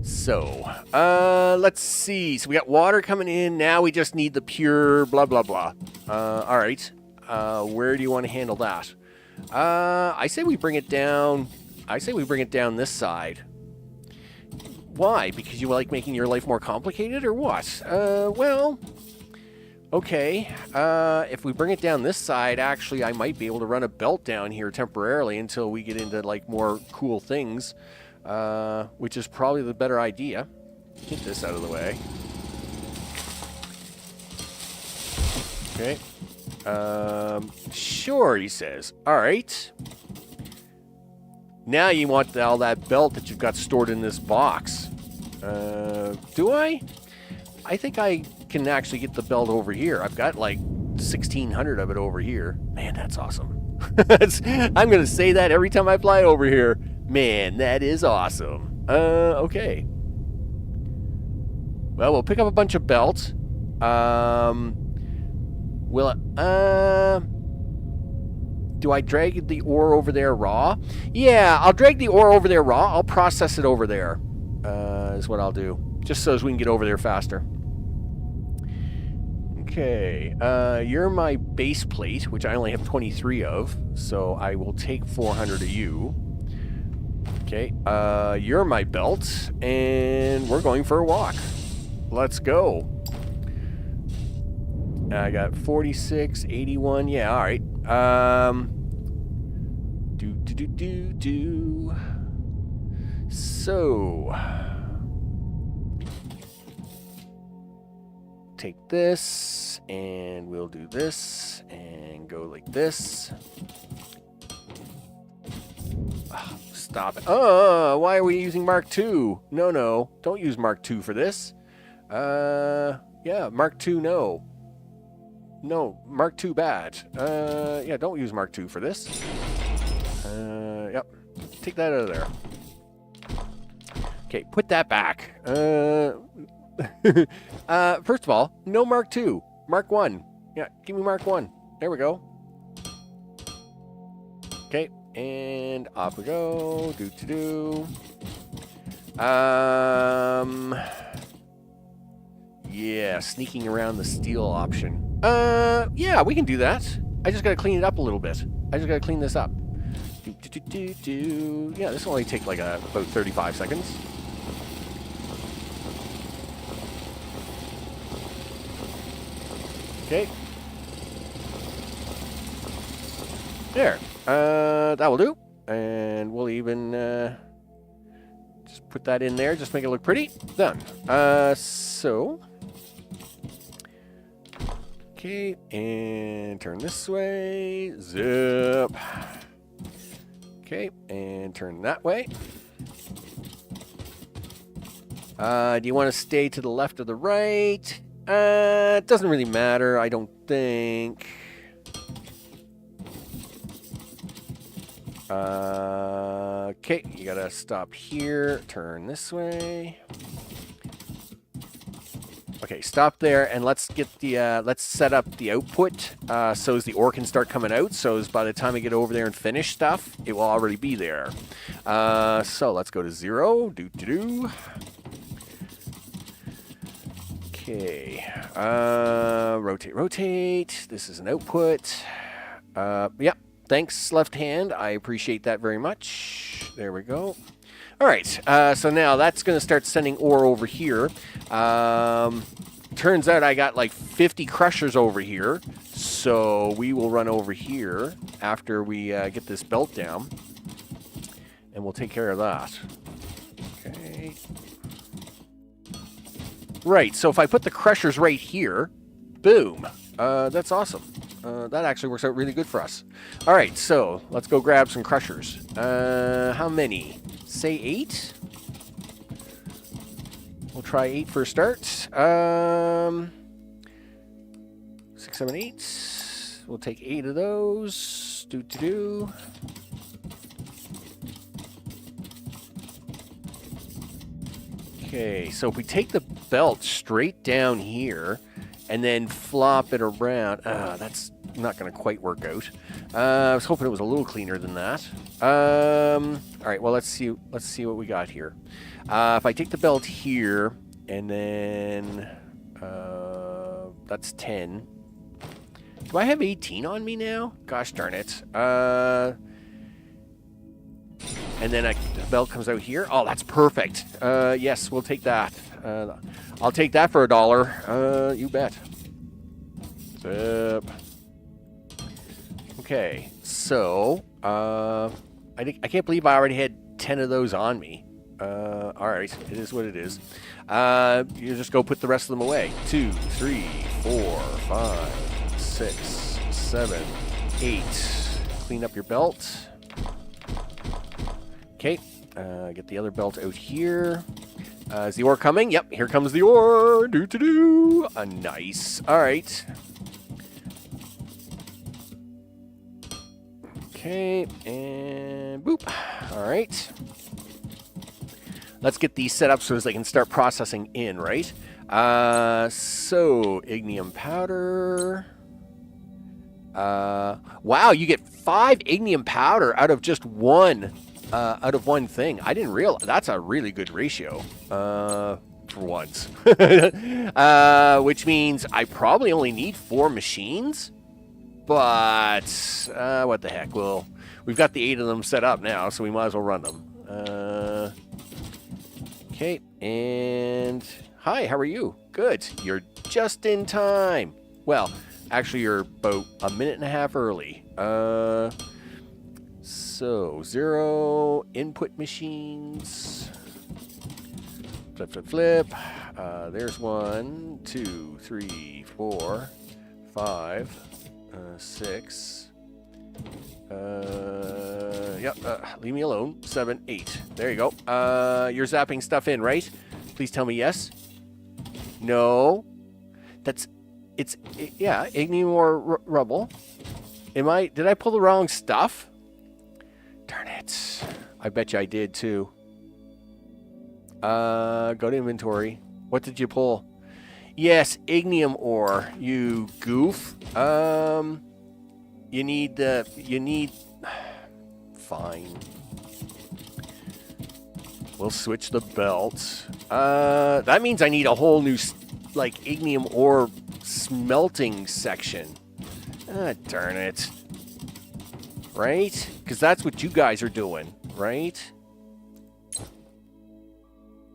So, let's see. So we got water coming in. Now we just need the pure blah, blah, blah. All right. Where do you want to handle that? I say we bring it down... I say we bring it down this side. Why? Because you like making your life more complicated or what? Well, okay. If we bring it down this side, actually, I might be able to run a belt down here temporarily until we get into, like, more cool things, which is probably the better idea. Get this out of the way. Okay. Sure, he says. All right. Now you want all that belt that you've got stored in this box. Do I? I think I can actually get the belt over here. I've got like 1,600 of it over here. Man, that's awesome. I'm going to say that every time I fly over here. Man, that is awesome. Okay. Well, we'll pick up a bunch of belts. Do I drag the ore over there raw? Yeah, I'll drag the ore over there raw. I'll process it over there, is what I'll do. Just so as we can get over there faster. Okay, you're my base plate, which I only have 23 of, so I will take 400 of you. Okay, you're my belt, and we're going for a walk. Let's go. I got 46, 81, yeah, all right. So, take this, and we'll do this, and go like this. Oh, stop it. Why are we using Mark II? No, don't use Mark II for this. Yeah, Mark II, no. No, Mark II bad. Yeah, don't use Mark II for this. Yep. Take that out of there. Okay, put that back. First of all, no Mark II. Mark I. Yeah, give me Mark I. There we go. Okay, and off we go. Yeah, sneaking around the steel option. Yeah, we can do that. I just gotta clean it up a little bit. I just gotta clean this up. Yeah, this will only take like about 35 seconds. Okay. There. That will do. And we'll even just put that in there. Just make it look pretty. Done. So. Okay, and turn this way. Zip. Okay, and turn that way. Do you want to stay to the left or the right? It doesn't really matter, I don't think. Okay, you gotta stop here, turn this way. Okay, stop there, and let's get the let's set up the output so as the ore can start coming out. So as by the time I get over there and finish stuff, it will already be there. So let's go to 0. Okay. Rotate. This is an output. Yep. Thanks, left hand. I appreciate that very much. There we go. All right, so now that's going to start sending ore over here. Turns out I got like 50 crushers over here, so we will run over here after we get this belt down, and we'll take care of that. Okay. Right, so if I put the crushers right here, boom, that's awesome. That actually works out really good for us. All right, so let's go grab some crushers. How many? Say 8. We'll try 8 for a start. 6, 7, 8. We'll take 8 of those. Okay, so if we take the belt straight down here and then flop it around, that's not going to quite work out. I was hoping it was a little cleaner than that. All right, well, let's see what we got here. If I take the belt here and then that's 10. Do I have 18 on me now? Gosh darn it. And then the belt comes out here. Oh, that's perfect. Yes, we'll take that. I'll take that for $1. You bet. Zip. Okay, so I can't believe I already had 10 of those on me. All right, it is what it is. You just go put the rest of them away. 2, 3, 4, 5, 6, 7, 8. Clean up your belt. Okay, get the other belt out here. Is the ore coming? Yep, here comes the ore. Nice. All right. Okay, and boop. All right. Let's get these set up so as they can start processing in, right? So, ignium powder. Wow, you get 5 ignium powder out of just one thing. I didn't realize. That's a really good ratio, for once. Which means I probably only need 4 machines. But, what the heck, we've got the 8 of them set up now, so we might as well run them. Okay, and hi, how are you? Good, you're just in time. Well, actually, you're about a minute and a half early. So, 0 input machines. Flip. There's 1, 2, 3, 4, 5... 6. Yep. Leave me alone. 7, 8. There you go. You're zapping stuff in, right? Please tell me yes. No. Yeah. Ignium or rubble. Did I pull the wrong stuff? Darn it. I bet you I did too. Go to inventory. What did you pull? Yes, ignium ore, you goof. You need fine. We'll switch the belt. That means I need a whole new, like, ignium ore smelting section. Darn it. Right? Because that's what you guys are doing, right?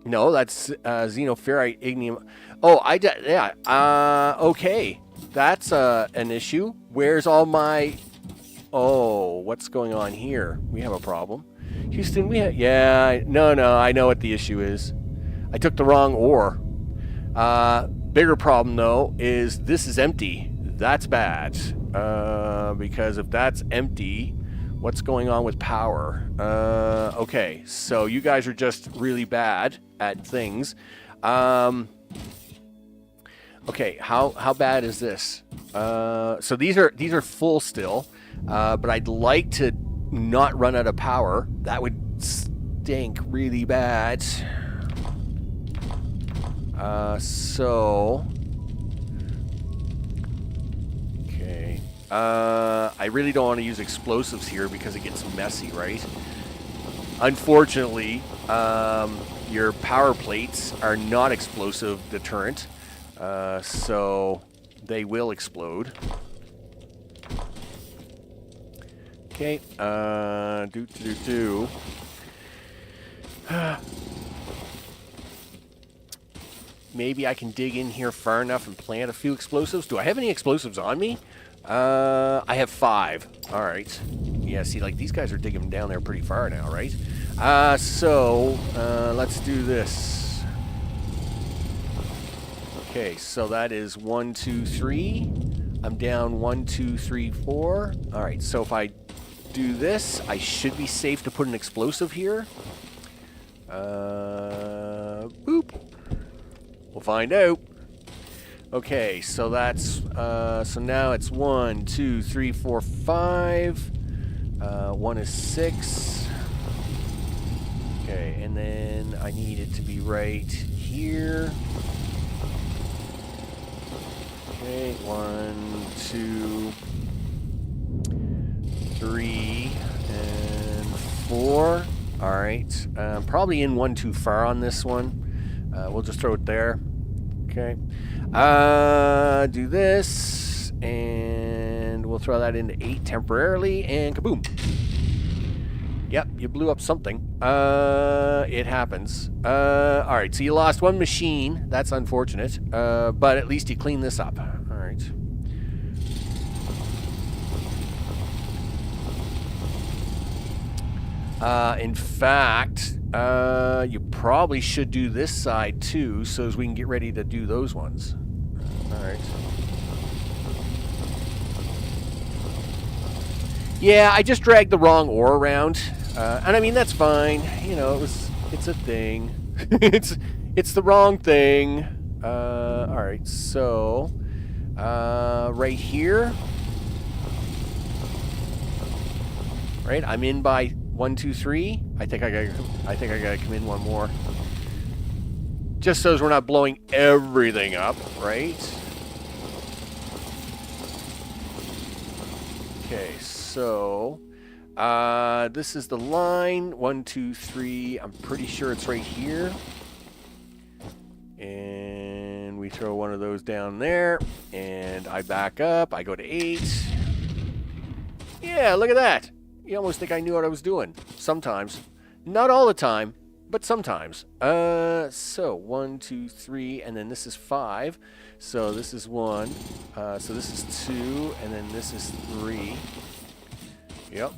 No, that's xenoferrite ignium. Oh, yeah. Okay. That's an issue. Where's all my... Oh, what's going on here? We have a problem. Houston, Yeah, no, I know what the issue is. I took the wrong ore. Bigger problem, though, is this is empty. That's bad. Because if that's empty, what's going on with power? Okay, so you guys are just really bad at things. Okay, how bad is this? So these are full still, but I'd like to not run out of power. That would stink really bad. Okay. I really don't want to use explosives here because it gets messy, right? Unfortunately, your power plates are not explosive deterrent, so they will explode. Okay, Maybe I can dig in here far enough and plant a few explosives. Do I have any explosives on me? I have 5. All right. Yeah, see, like, these guys are digging down there pretty far now, right? Let's do this. Okay, so that is 1, 2, 3. I'm down 1, 2, 3, 4. All right, so if I do this, I should be safe to put an explosive here. Boop. We'll find out. Okay, so that's, so now it's 1, 2, 3, 4, 5. 1 is 6. Okay, and then I need it to be right here. Okay, 1, 2, 3, and 4. All right, probably in 1 too far on this one. We'll just throw it there. Okay. Do this, and we'll throw that into 8 temporarily, and kaboom. Yep, you blew up something. It happens. Alright, so you lost 1 machine. That's unfortunate. But at least you cleaned this up. Alright. In fact, you probably should do this side too, so as we can get ready to do those ones. Alright. Yeah, I just dragged the wrong ore around. And I mean, that's fine. You know, it's a thing. it's the wrong thing. Alright, so right here. Right, I'm in by 1, 2, 3. I think I gotta come in one more. Just so as we're not blowing everything up, right? Okay, so this is the line. 1, 2, 3. I'm pretty sure it's right here. And we throw one of those down there. And I back up. I go to 8. Yeah, look at that. You almost think I knew what I was doing. Sometimes. Not all the time, but sometimes. So 1, 2, 3, and then this is 5. So this is 1. So this is 2, and then this is 3. Yep.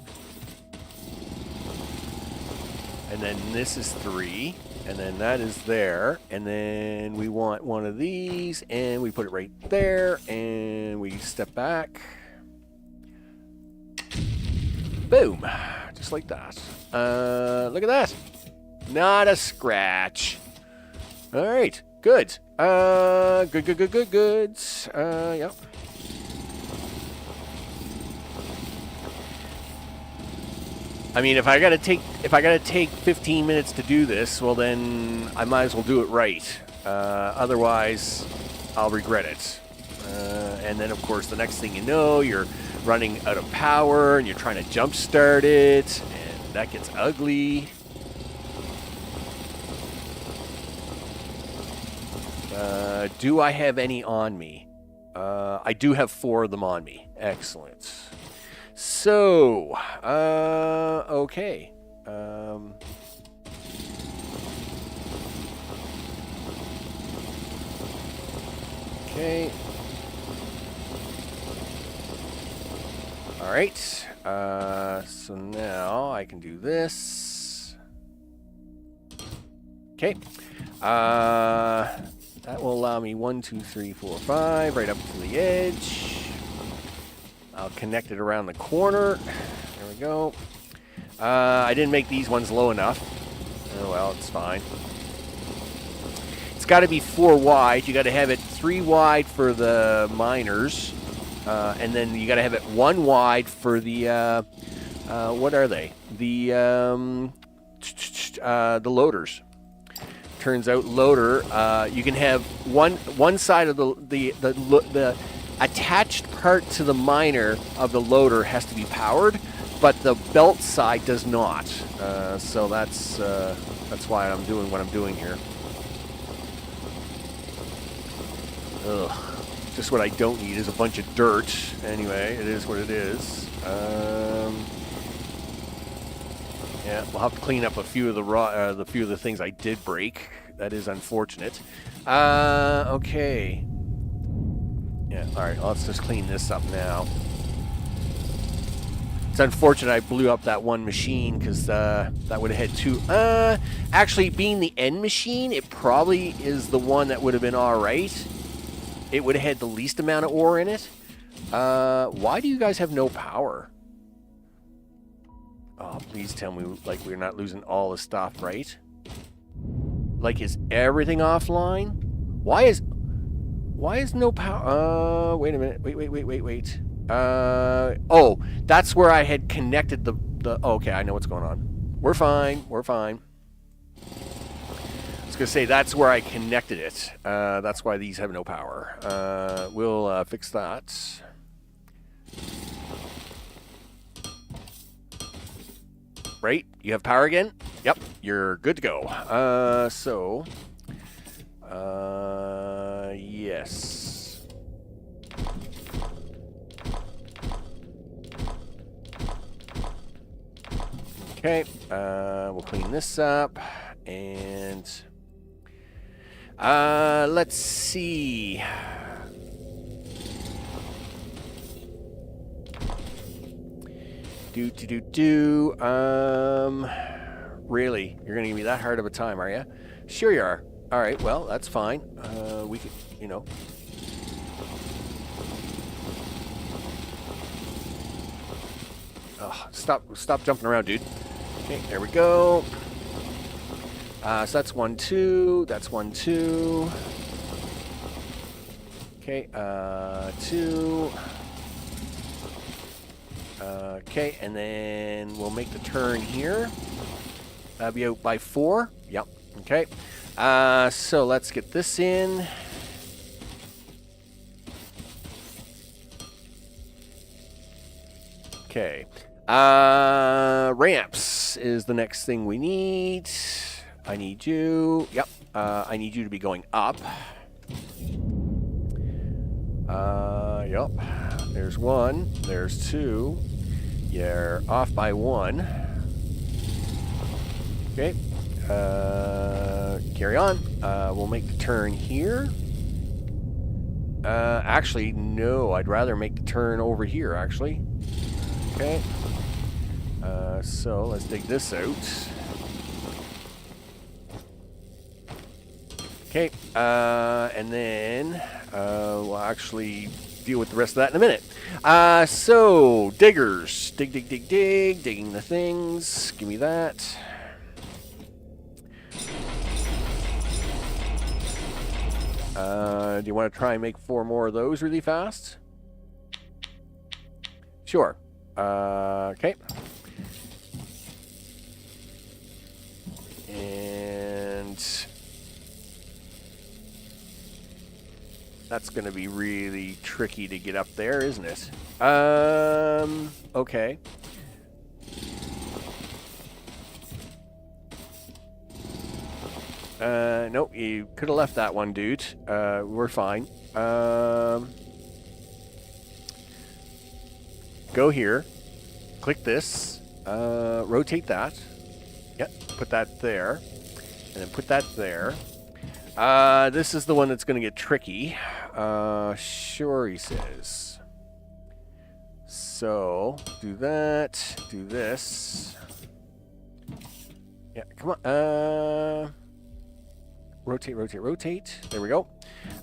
And then this is 3, and then that is there. And then we want one of these, and we put it right there, and we step back. Boom. Just like that. Look at that. Not a scratch. All right. Good. Good. Yep. I mean, if I gotta take 15 minutes to do this, well then I might as well do it right. Otherwise, I'll regret it. And then, of course, the next thing you know, you're running out of power and you're trying to jump start it, and that gets ugly. Do I have any on me? I do have 4 of them on me. Excellent. So, okay. Okay. All right. So now I can do this. Okay. That will allow me 1, 2, 3, 4, 5 right up to the edge. I'll connect it around the corner. There we go. I didn't make these ones low enough. Oh well, it's fine. It's got to be 4 wide. You got to have it 3 wide for the miners, and then you got to have it 1 wide for the what are they? The loaders. turns out loader, you can have one side of the attached part to the miner of the loader has to be powered, but the belt side does not. So that's why I'm doing what I'm doing here. Ugh. Just what I don't need is a bunch of dirt. Anyway, it is what it is. Yeah, we'll have to clean up a few of the things I did break. That is unfortunate. Okay. Yeah. All right. Let's just clean this up now. It's unfortunate I blew up that one machine because that would have had two. Actually, being the end machine, it probably is the one that would have been all right. It would have had the least amount of ore in it. Why do you guys have no power? Oh, please tell me, like, we're not losing all the stuff, right? Like, is everything offline? Why is no power? Wait a minute. Wait. Oh, that's where I had connected the. Oh, okay, I know what's going on. We're fine. I was gonna say that's where I connected it. That's why these have no power. We'll fix that. Right? You have power again? Yep, you're good to go. Yes. Okay, we'll clean this up, and let's see. Really? You're gonna give me that hard of a time, are you? Sure you are. All right, well, that's fine. We could, you know. Oh, stop jumping around, dude. Okay, there we go. So that's 1, 2. That's 1, 2. Okay, 2. Okay, and then we'll make the turn here. That'll be out by 4. Yep. Okay. So let's get this in. Okay. Ramps is the next thing we need. I need you. Yep. I need you to be going up. Yep. There's 1. There's 2. You're off by 1. Okay. Carry on. We'll make the turn here. Actually, no. I'd rather make the turn over here, actually. Okay. So let's dig this out. Okay. And then we'll actually deal with the rest of that in a minute. So diggers. Digging the things. Give me that. Do you want to try and make 4 more of those really fast? Sure. Okay. And that's going to be really tricky to get up there, isn't it? Okay. Nope, you could have left that one, dude. We're fine. Go here. Click this. Rotate that. Yep, put that there. And then put that there. This is the one that's going to get tricky. Sure, he says. So, do that. Do this. Yeah, come on. Rotate. There we go.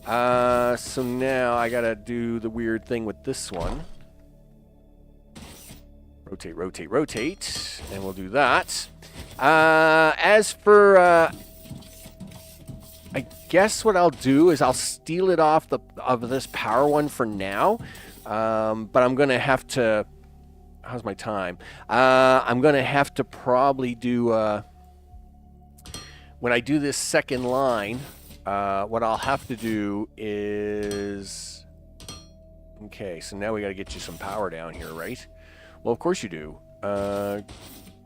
So now I gotta do the weird thing with this one. Rotate. And we'll do that. As for, I guess what I'll do is I'll steal it off of this power one for now. But I'm gonna have to, how's my time? I'm gonna have to probably do, when I do this second line, what I'll have to do is... Okay, so now we got to get you some power down here, right? Well, of course you do.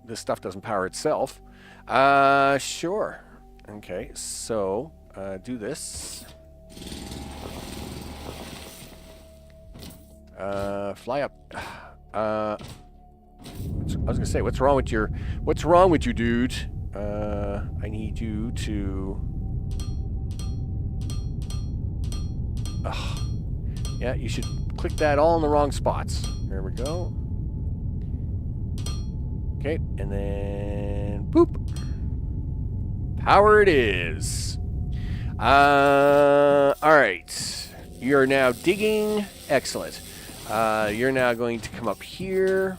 This stuff doesn't power itself. Sure. Okay, so do this. Fly up. I was gonna say, what's wrong with you, dude? I need you to. Yeah, you should click that all in the wrong spots. There we go. Okay, and then boop. Power it is. All right. You're now digging. Excellent. You're now going to come up here.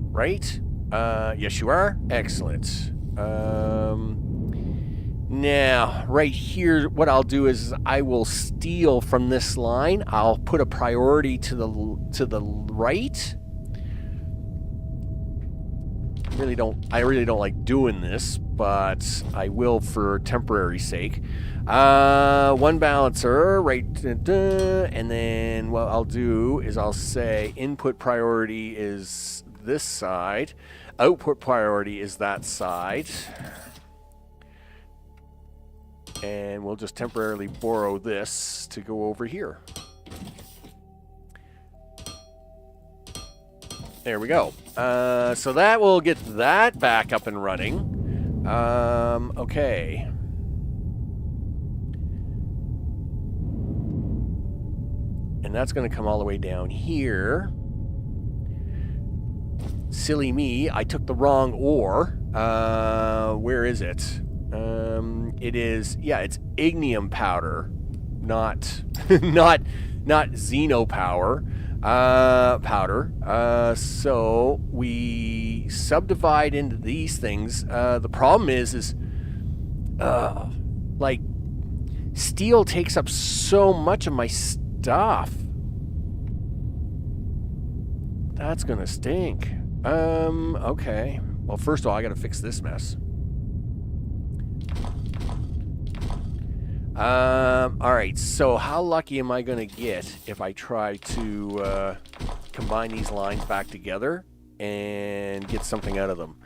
Right? Yes, you are. Excellent. Now, right here, what I'll do is I will steal from this line. I'll put a priority to the right. I really don't like doing this, but I will for temporary sake. One balancer, right, and then what I'll do is I'll say input priority is this side, output priority is that side, and we'll just temporarily borrow this to go over here. There we go. So that will get that back up and running. Okay. And that's going to come all the way down here. Silly me, I took the wrong ore. Where is it? It is, yeah, it's ignium powder, not xeno powder. So we subdivide into these things. The problem is like steel takes up so much of my stuff. That's gonna stink. Okay. Well, first of all, I gotta fix this mess. Alright, so how lucky am I going to get if I try to combine these lines back together and get something out of them?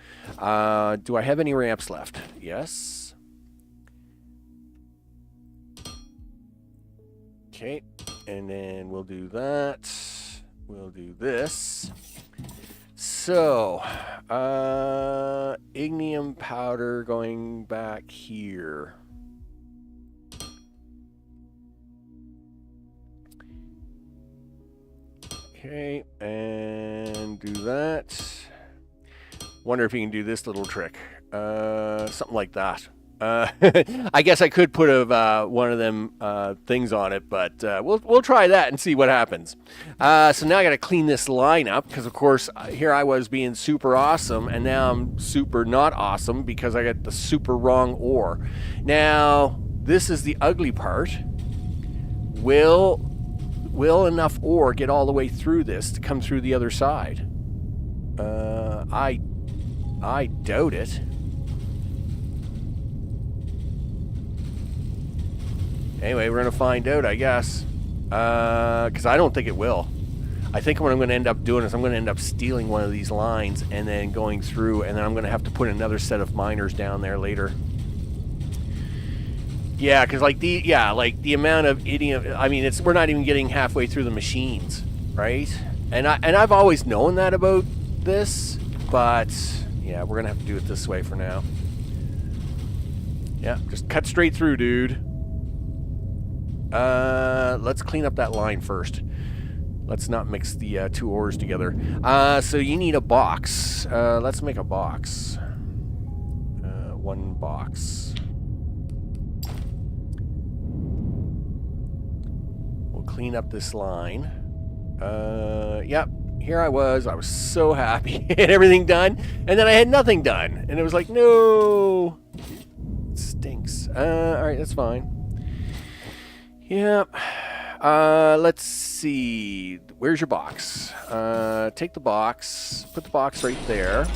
Do I have any ramps left? Yes. Okay, and then we'll do that. We'll do this. So, ignium powder going back here. Okay, and do that. Wonder if you can do this little trick. Something like that. I guess I could put one of them things on it, but we'll try that and see what happens. So now I got to clean this line up because, of course, here I was being super awesome, and now I'm super not awesome because I got the super wrong ore. Now, this is the ugly part. Will enough ore get all the way through this to come through the other side? I doubt it. Anyway, we're gonna find out, I guess. Because I don't think it will. I think what I'm gonna end up doing is I'm gonna end up stealing one of these lines and then going through, and then I'm gonna have to put another set of miners down there later. Yeah, because like the amount of idiom. I mean, we're not even getting halfway through the machines, right? And I've always known that about this, but yeah, we're gonna have to do it this way for now. Yeah, just cut straight through, dude. Let's clean up that line first. Let's not mix the two ores together. So you need a box. Let's make a box. One box. Clean up this line. Yep, here I was so happy. I had everything done, and then I had nothing done, and it was like, no, it stinks. Alright, that's fine. Yep. Let's see, where's your box? Take the box, put the box right there,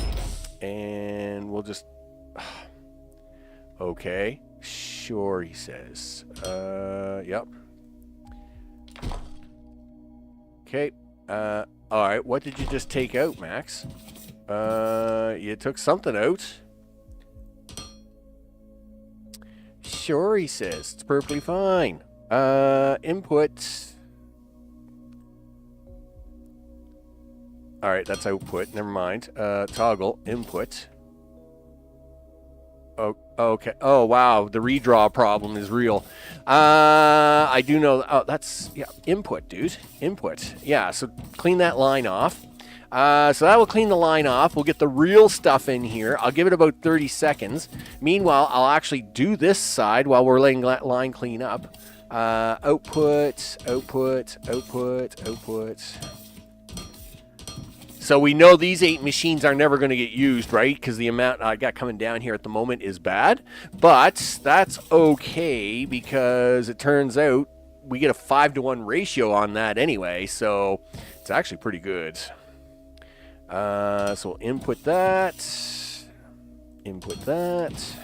and we'll just Okay. Sure, he says. Yep. Okay. Alright, what did you just take out, Max? You took something out. Sure, he says. It's perfectly fine. Input. Alright, that's output. Never mind. Toggle. Input. Oh, okay. Oh, wow. The redraw problem is real. I do know. Oh, that's, yeah, input, dude. Input. Yeah, so clean that line off. So that will clean the line off. We'll get the real stuff in here. I'll give it about 30 seconds. Meanwhile, I'll actually do this side while we're letting that line clean up. Output, output, output, output. So we know these 8 machines are never going to get used, right? Because the amount I got coming down here at the moment is bad. But that's okay because it turns out we get a 5-to-1 ratio on that anyway. So it's actually pretty good. So we'll input that. Input that.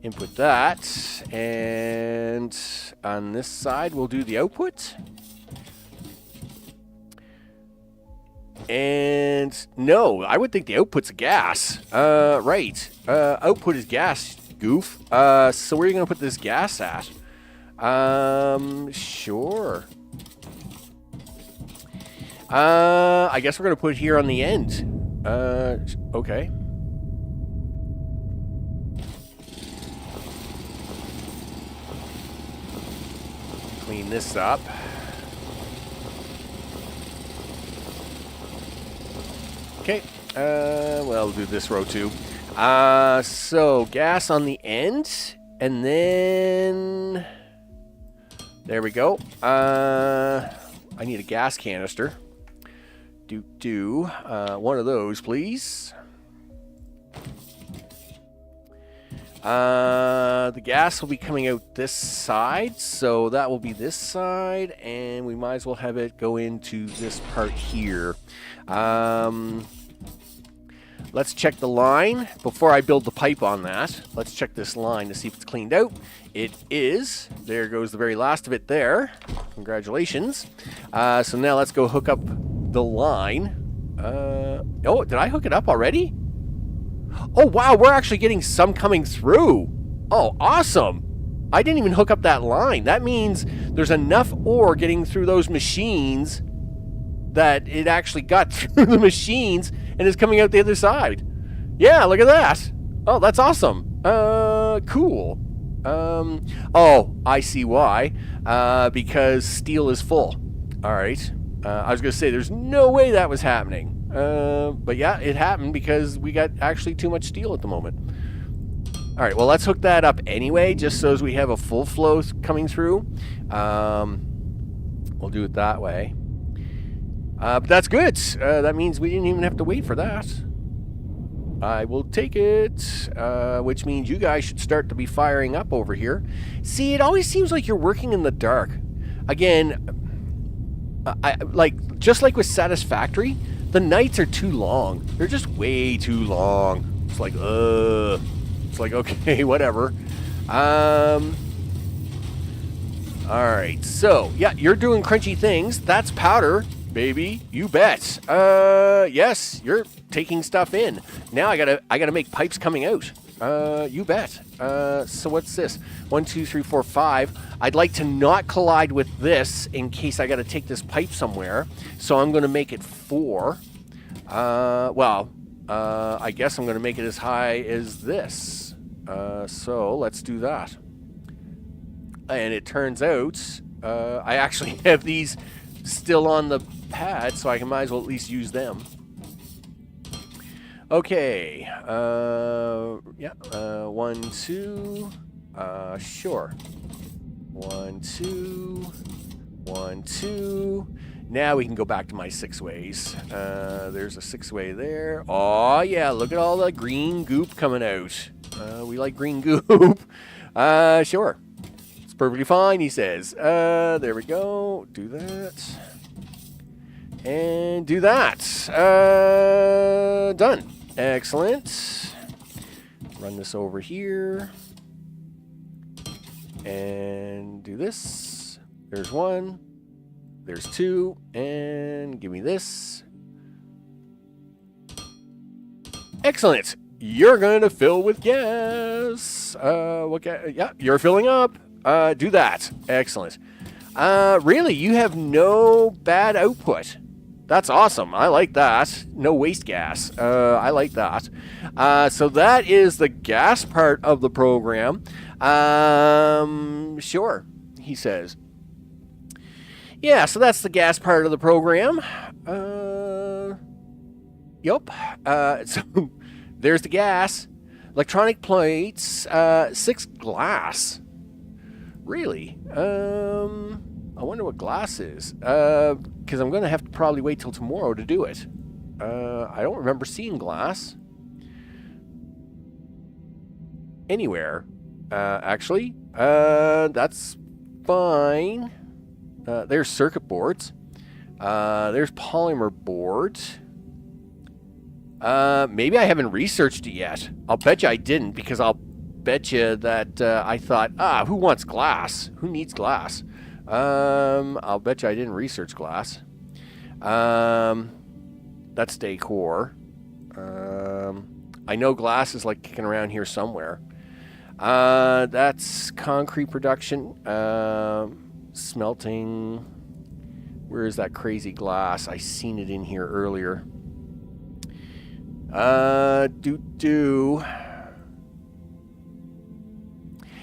Input that. And on this side, we'll do the output. And no, I would think the output's a gas. Right. Output is gas, goof. So where are you going to put this gas at? Sure. I guess we're going to put it here on the end. Okay. Clean this up. Okay, well, we'll do this row too. So gas on the end, and then there we go. I need a gas canister. One of those, please. The gas will be coming out this side, so that will be this side, and we might as well have it go into this part here. Let's check the line before I build the pipe on that. Let's check this line to see if it's cleaned out. It is. There goes the very last of it there. Congratulations. So now let's go hook up the line. Oh, did I hook it up already? Oh, wow, we're actually getting some coming through. Oh, awesome. I didn't even hook up that line. That means there's enough ore getting through those machines that it actually got through the machines and is coming out the other side. Yeah, look at that. Oh, that's awesome. Cool. Oh, I see why. Because steel is full. All right. I was going to say, there's no way that was happening. But yeah, it happened because we got actually too much steel at the moment. All right, well, let's hook that up anyway, just so as we have a full flow coming through. We'll do it that way. But that's good. That means we didn't even have to wait for that. I will take it, which means you guys should start to be firing up over here. See, it always seems like you're working in the dark. Again, just like with Satisfactory, the nights are too long. They're just way too long. It's like, It's like, okay, whatever. Alright, so, yeah, you're doing crunchy things. That's powder, baby. You bet. Yes, you're taking stuff in. Now I gotta make pipes coming out. You bet. So what's this? 1, 2, 3, 4, 5. I'd like to not collide with this in case I gotta take this pipe somewhere. So I'm gonna make it 4. I guess I'm gonna make it as high as this. So let's do that. And it turns out, I actually have these still on the pad, so I might as well at least use them. Okay, 1, 2, sure. 1, 2, 1, 2. Now we can go back to my 6 ways. There's a 6-way there. Oh yeah, look at all the green goop coming out. We like green goop. Sure. It's perfectly fine, he says. There we go. Do that. And do that. Done. Excellent. Run this over here. And do this. There's one. There's two. And give me this. Excellent. You're going to fill with gas. Yeah, you're filling up. Do that. Excellent. Really, you have no bad output. That's awesome. I like that. No waste gas. I like that. So that is the gas part of the program. Sure, he says. Yeah, so that's the gas part of the program. Yup. So there's the gas. Electronic plates. 6 glass. Really? I wonder what glass is. Because I'm going to have to probably wait till tomorrow to do it. I don't remember seeing glass anywhere. Actually. That's fine. There's circuit boards. There's polymer boards. Maybe I haven't researched it yet. I'll bet you I didn't, because I'll bet you that I thought, who wants glass? Who needs glass? I'll bet you I didn't research glass. That's decor. I know glass is like kicking around here somewhere. That's concrete production. Smelting. Where is that crazy glass? I seen it in here earlier.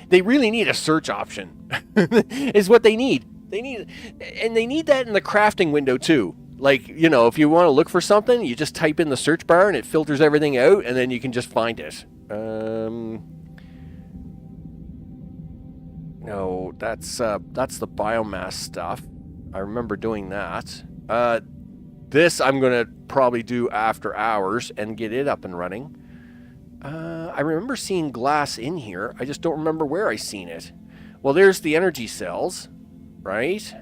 They really need a search option. Is what they need. They need that in the crafting window too. Like, you know, if you want to look for something, you just type in the search bar and it filters everything out, and then you can just find it. No, that's the biomass stuff. I remember doing that. This I'm going to probably do after hours and get it up and running. I remember seeing glass in here. I just don't remember where I seen it. Well, there's the energy cells, right?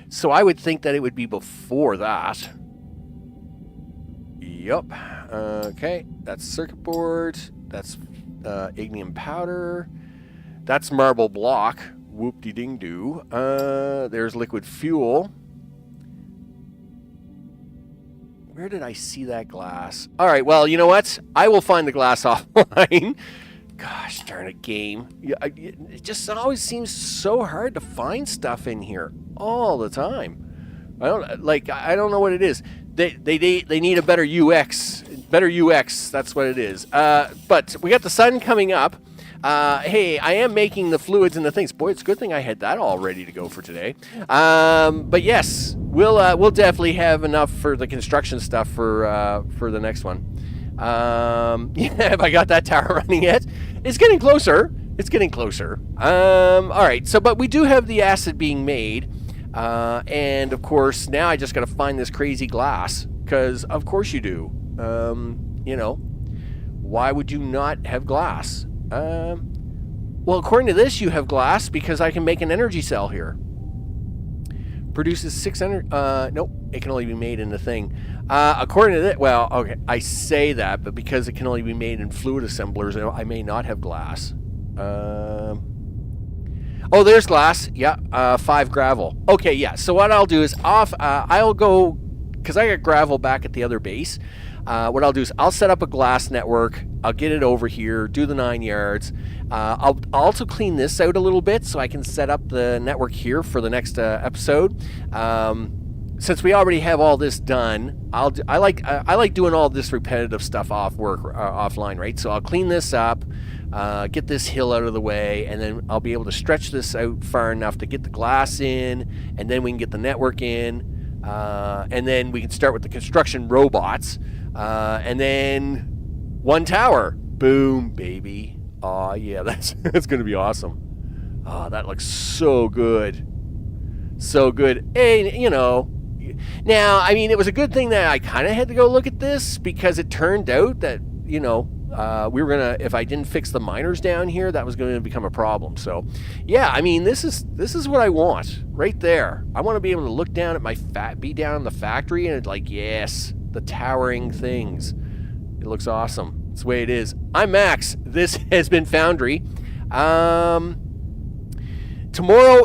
So I would think that it would be before that. Yup. Okay, that's circuit board. That's ignium powder. That's marble block. Whoop-de-ding-doo. There's liquid fuel. Where did I see that glass? All right, well, you know what? I will find the glass offline. Gosh darn it, game. It just always seems so hard to find stuff in here all the time. I don't know what it is. They need a better UX. Better UX, that's what it is. But we got the sun coming up. Hey, I am making the fluids and the things. Boy, it's a good thing I had that all ready to go for today. But yes, we'll definitely have enough for the construction stuff for the next one. Yeah, have I got that tower running yet? It's getting closer. It's getting closer. All right. So, but we do have the acid being made, and of course now I just got to find this crazy glass, because of course you do. You know, why would you not have glass? Well, according to this, you have glass because I can make an energy cell here. Produces 600. Nope, it can only be made in the thing. According to that, well, okay, I say that, but because it can only be made in fluid assemblers, I may not have glass. Oh, there's glass. Yeah, 5 gravel. Okay, yeah. So what I'll do is I'll go, because I got gravel back at the other base. What I'll do is I'll set up a glass network. I'll get it over here, do the 9 yards. I'll also clean this out a little bit so I can set up the network here for the next episode. Since we already have all this done, I like doing all this repetitive stuff offline, right? So I'll clean this up, get this hill out of the way, and then I'll be able to stretch this out far enough to get the glass in, and then we can get the network in, and then we can start with the construction robots, and then 1 tower. Boom, baby. Oh yeah, that's going to be awesome. Oh, that looks so good. So good. And, you know, now, I mean, it was a good thing that I kind of had to go look at this, because it turned out that, you know, we were going to, if I didn't fix the miners down here, that was going to become a problem. So, yeah, I mean, this is what I want right there. I want to be able to look down at be down in the factory and it's like, yes, the towering things. It looks awesome. That's the way it is. I'm Max. This has been Foundry. Tomorrow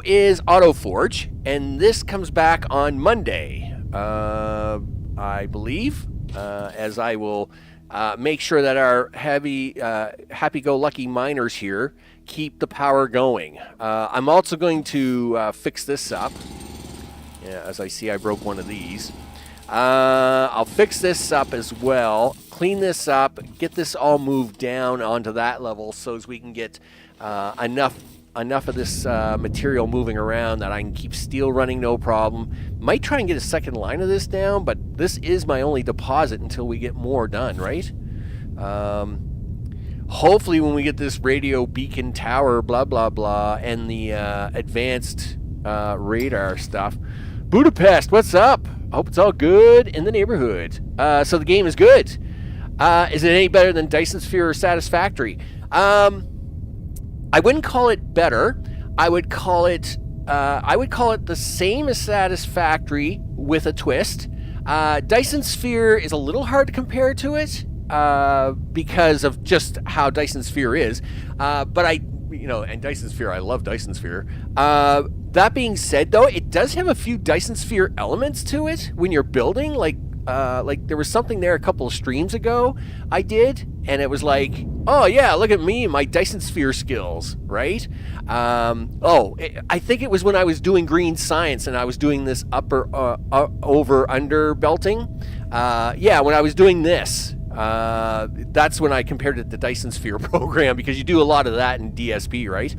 is AutoForge, and this comes back on Monday, I believe, as I will make sure that our happy-go-lucky miners here keep the power going. I'm also going to fix this up. Yeah, as I see, I broke one of these. I'll fix this up as well, clean this up, get this all moved down onto that level so as we can get enough of this material moving around that I can keep steel running no problem. Might try and get a second line of this down, but this is my only deposit until we get more done, right? Hopefully when we get this radio beacon tower, blah, blah, blah, and the advanced radar stuff. Budapest, what's up? I hope it's all good in the neighborhood. So the game is good. Is it any better than Dyson Sphere or Satisfactory? I wouldn't call it better. I would call it the same as Satisfactory with a twist. Dyson Sphere is a little hard to compare to it because of just how Dyson Sphere is. And Dyson Sphere, I love Dyson Sphere. That being said, though, it does have a few Dyson Sphere elements to it when you're building. Like there was something there a couple of streams ago I did, and it was like, oh yeah, look at me, my Dyson Sphere skills, right? I think it was when I was doing green science and I was doing this over under belting. When I was doing this, that's when I compared it to Dyson Sphere program, because you do a lot of that in DSP, right?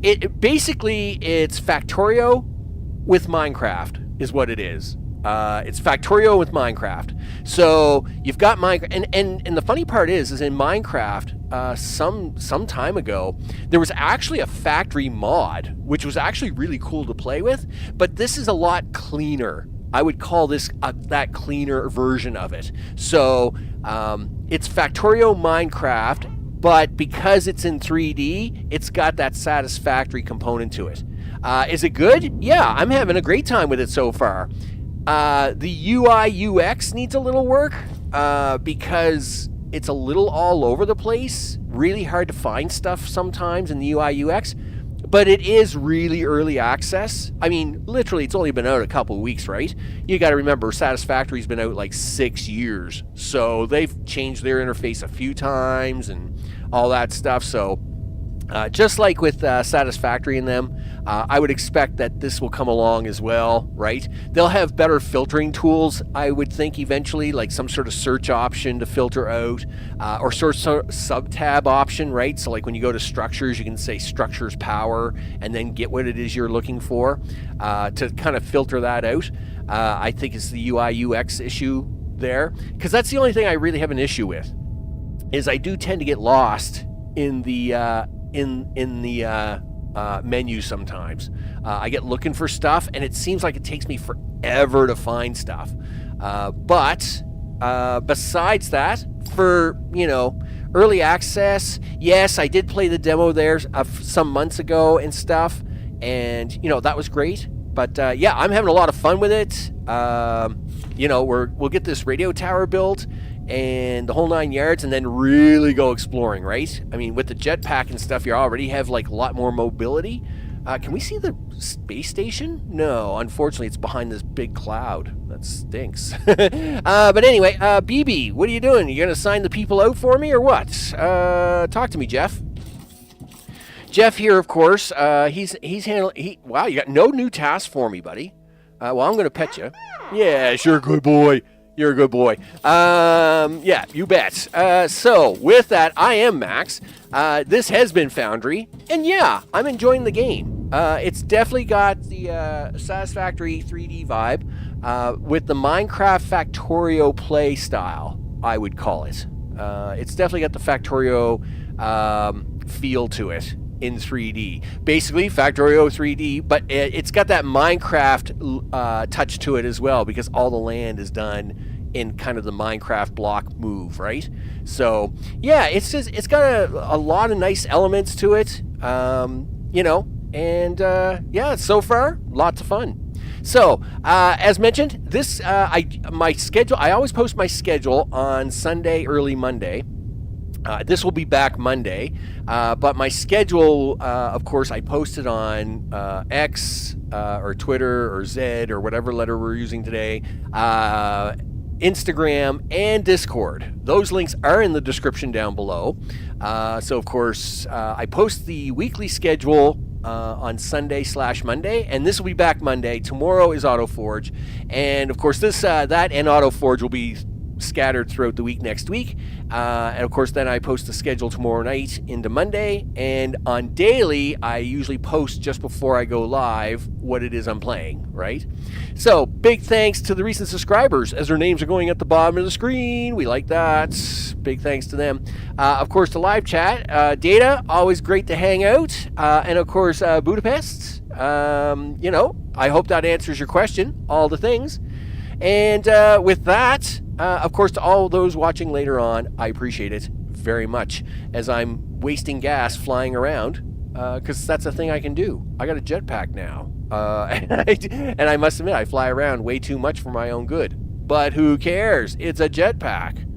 It's Factorio with Minecraft is what it is. It's Factorio with Minecraft. So you've got Minecraft, and the funny part is in Minecraft, some time ago, there was actually a factory mod, which was actually really cool to play with, but this is a lot cleaner. I would call this that cleaner version of it. So it's Factorio Minecraft, but because it's in 3D, it's got that Satisfactory component to it. Is it good? Yeah, I'm having a great time with it so far. The UI UX needs a little work because it's a little all over the place. Really hard to find stuff sometimes in the UI UX. But it is really early access. I mean, literally, it's only been out a couple of weeks, right? You got to remember, Satisfactory's been out like 6 years. So they've changed their interface a few times and all that stuff. So just like with Satisfactory in them, I would expect that this will come along as well, right? They'll have better filtering tools, I would think, eventually, like some sort of search option to filter out, or sort of sub-tab option, right? So like when you go to structures, you can say structures power and then get what it is you're looking for to kind of filter that out. I think it's the UI UX issue there, because that's the only thing I really have an issue with, is I do tend to get lost in the menu sometimes. I get looking for stuff, and it seems like it takes me forever to find stuff. But besides that, for early access, yes, I did play the demo there some months ago and stuff, and that was great. But yeah, I'm having a lot of fun with it. We'll get this radio tower built and the whole 9 yards, and then really go exploring, right? I mean, with the jetpack and stuff, you already have like a lot more mobility. Can we see the space station? No, unfortunately, it's behind this big cloud. That stinks. But anyway, BB, what are you doing? You gonna sign the people out for me or what? Talk to me, Jeff. Jeff here, of course. He's handling. Wow, you got no new tasks for me, buddy. Well, I'm gonna pet you. Yeah, sure, good boy. You're a good boy. Yeah, you bet. So, with that, I am Max. This has been Foundry. And yeah, I'm enjoying the game. It's definitely got the Satisfactory 3D vibe with the Minecraft Factorio play style, I would call it. It's definitely got the Factorio feel to it in 3D. Basically, Factorio 3D, but it's got that Minecraft touch to it as well, because all the land is done in kind of the Minecraft block move, right? So, yeah, it's got a lot of nice elements to it, and yeah, so far, lots of fun. So, as mentioned, my schedule. I always post my schedule on Sunday, early Monday. This will be back Monday, but my schedule, of course, I posted on X or Twitter or Zed or whatever letter we're using today, Instagram, and Discord. Those links are in the description down below. So, of course, I post the weekly schedule on Sunday/Monday, and this will be back Monday. Tomorrow is AutoForge, and of course, that and AutoForge will be scattered throughout the week next week. And of course, then I post the schedule tomorrow night into Monday. And on daily, I usually post just before I go live what it is I'm playing, right? So, big thanks to the recent subscribers as their names are going at the bottom of the screen. We like that. Big thanks to them. Of course, to live chat. Data, always great to hang out. And of course, Budapest. I hope that answers your question. All the things. And with that, of course, to all those watching later on, I appreciate it very much as I'm wasting gas flying around because that's a thing I can do. I got a jetpack now. And I must admit, I fly around way too much for my own good. But who cares? It's a jetpack.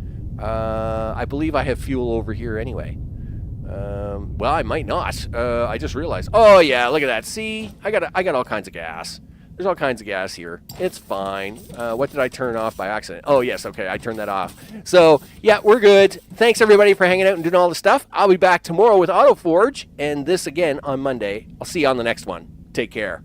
I believe I have fuel over here anyway. Well, I might not. I just realized. Oh, yeah, look at that. See? I got all kinds of gas. There's all kinds of gas here. It's fine. What did I turn off by accident? Oh, yes. Okay, I turned that off. So, yeah, we're good. Thanks, everybody, for hanging out and doing all the stuff. I'll be back tomorrow with AutoForge, and this again on Monday. I'll see you on the next one. Take care.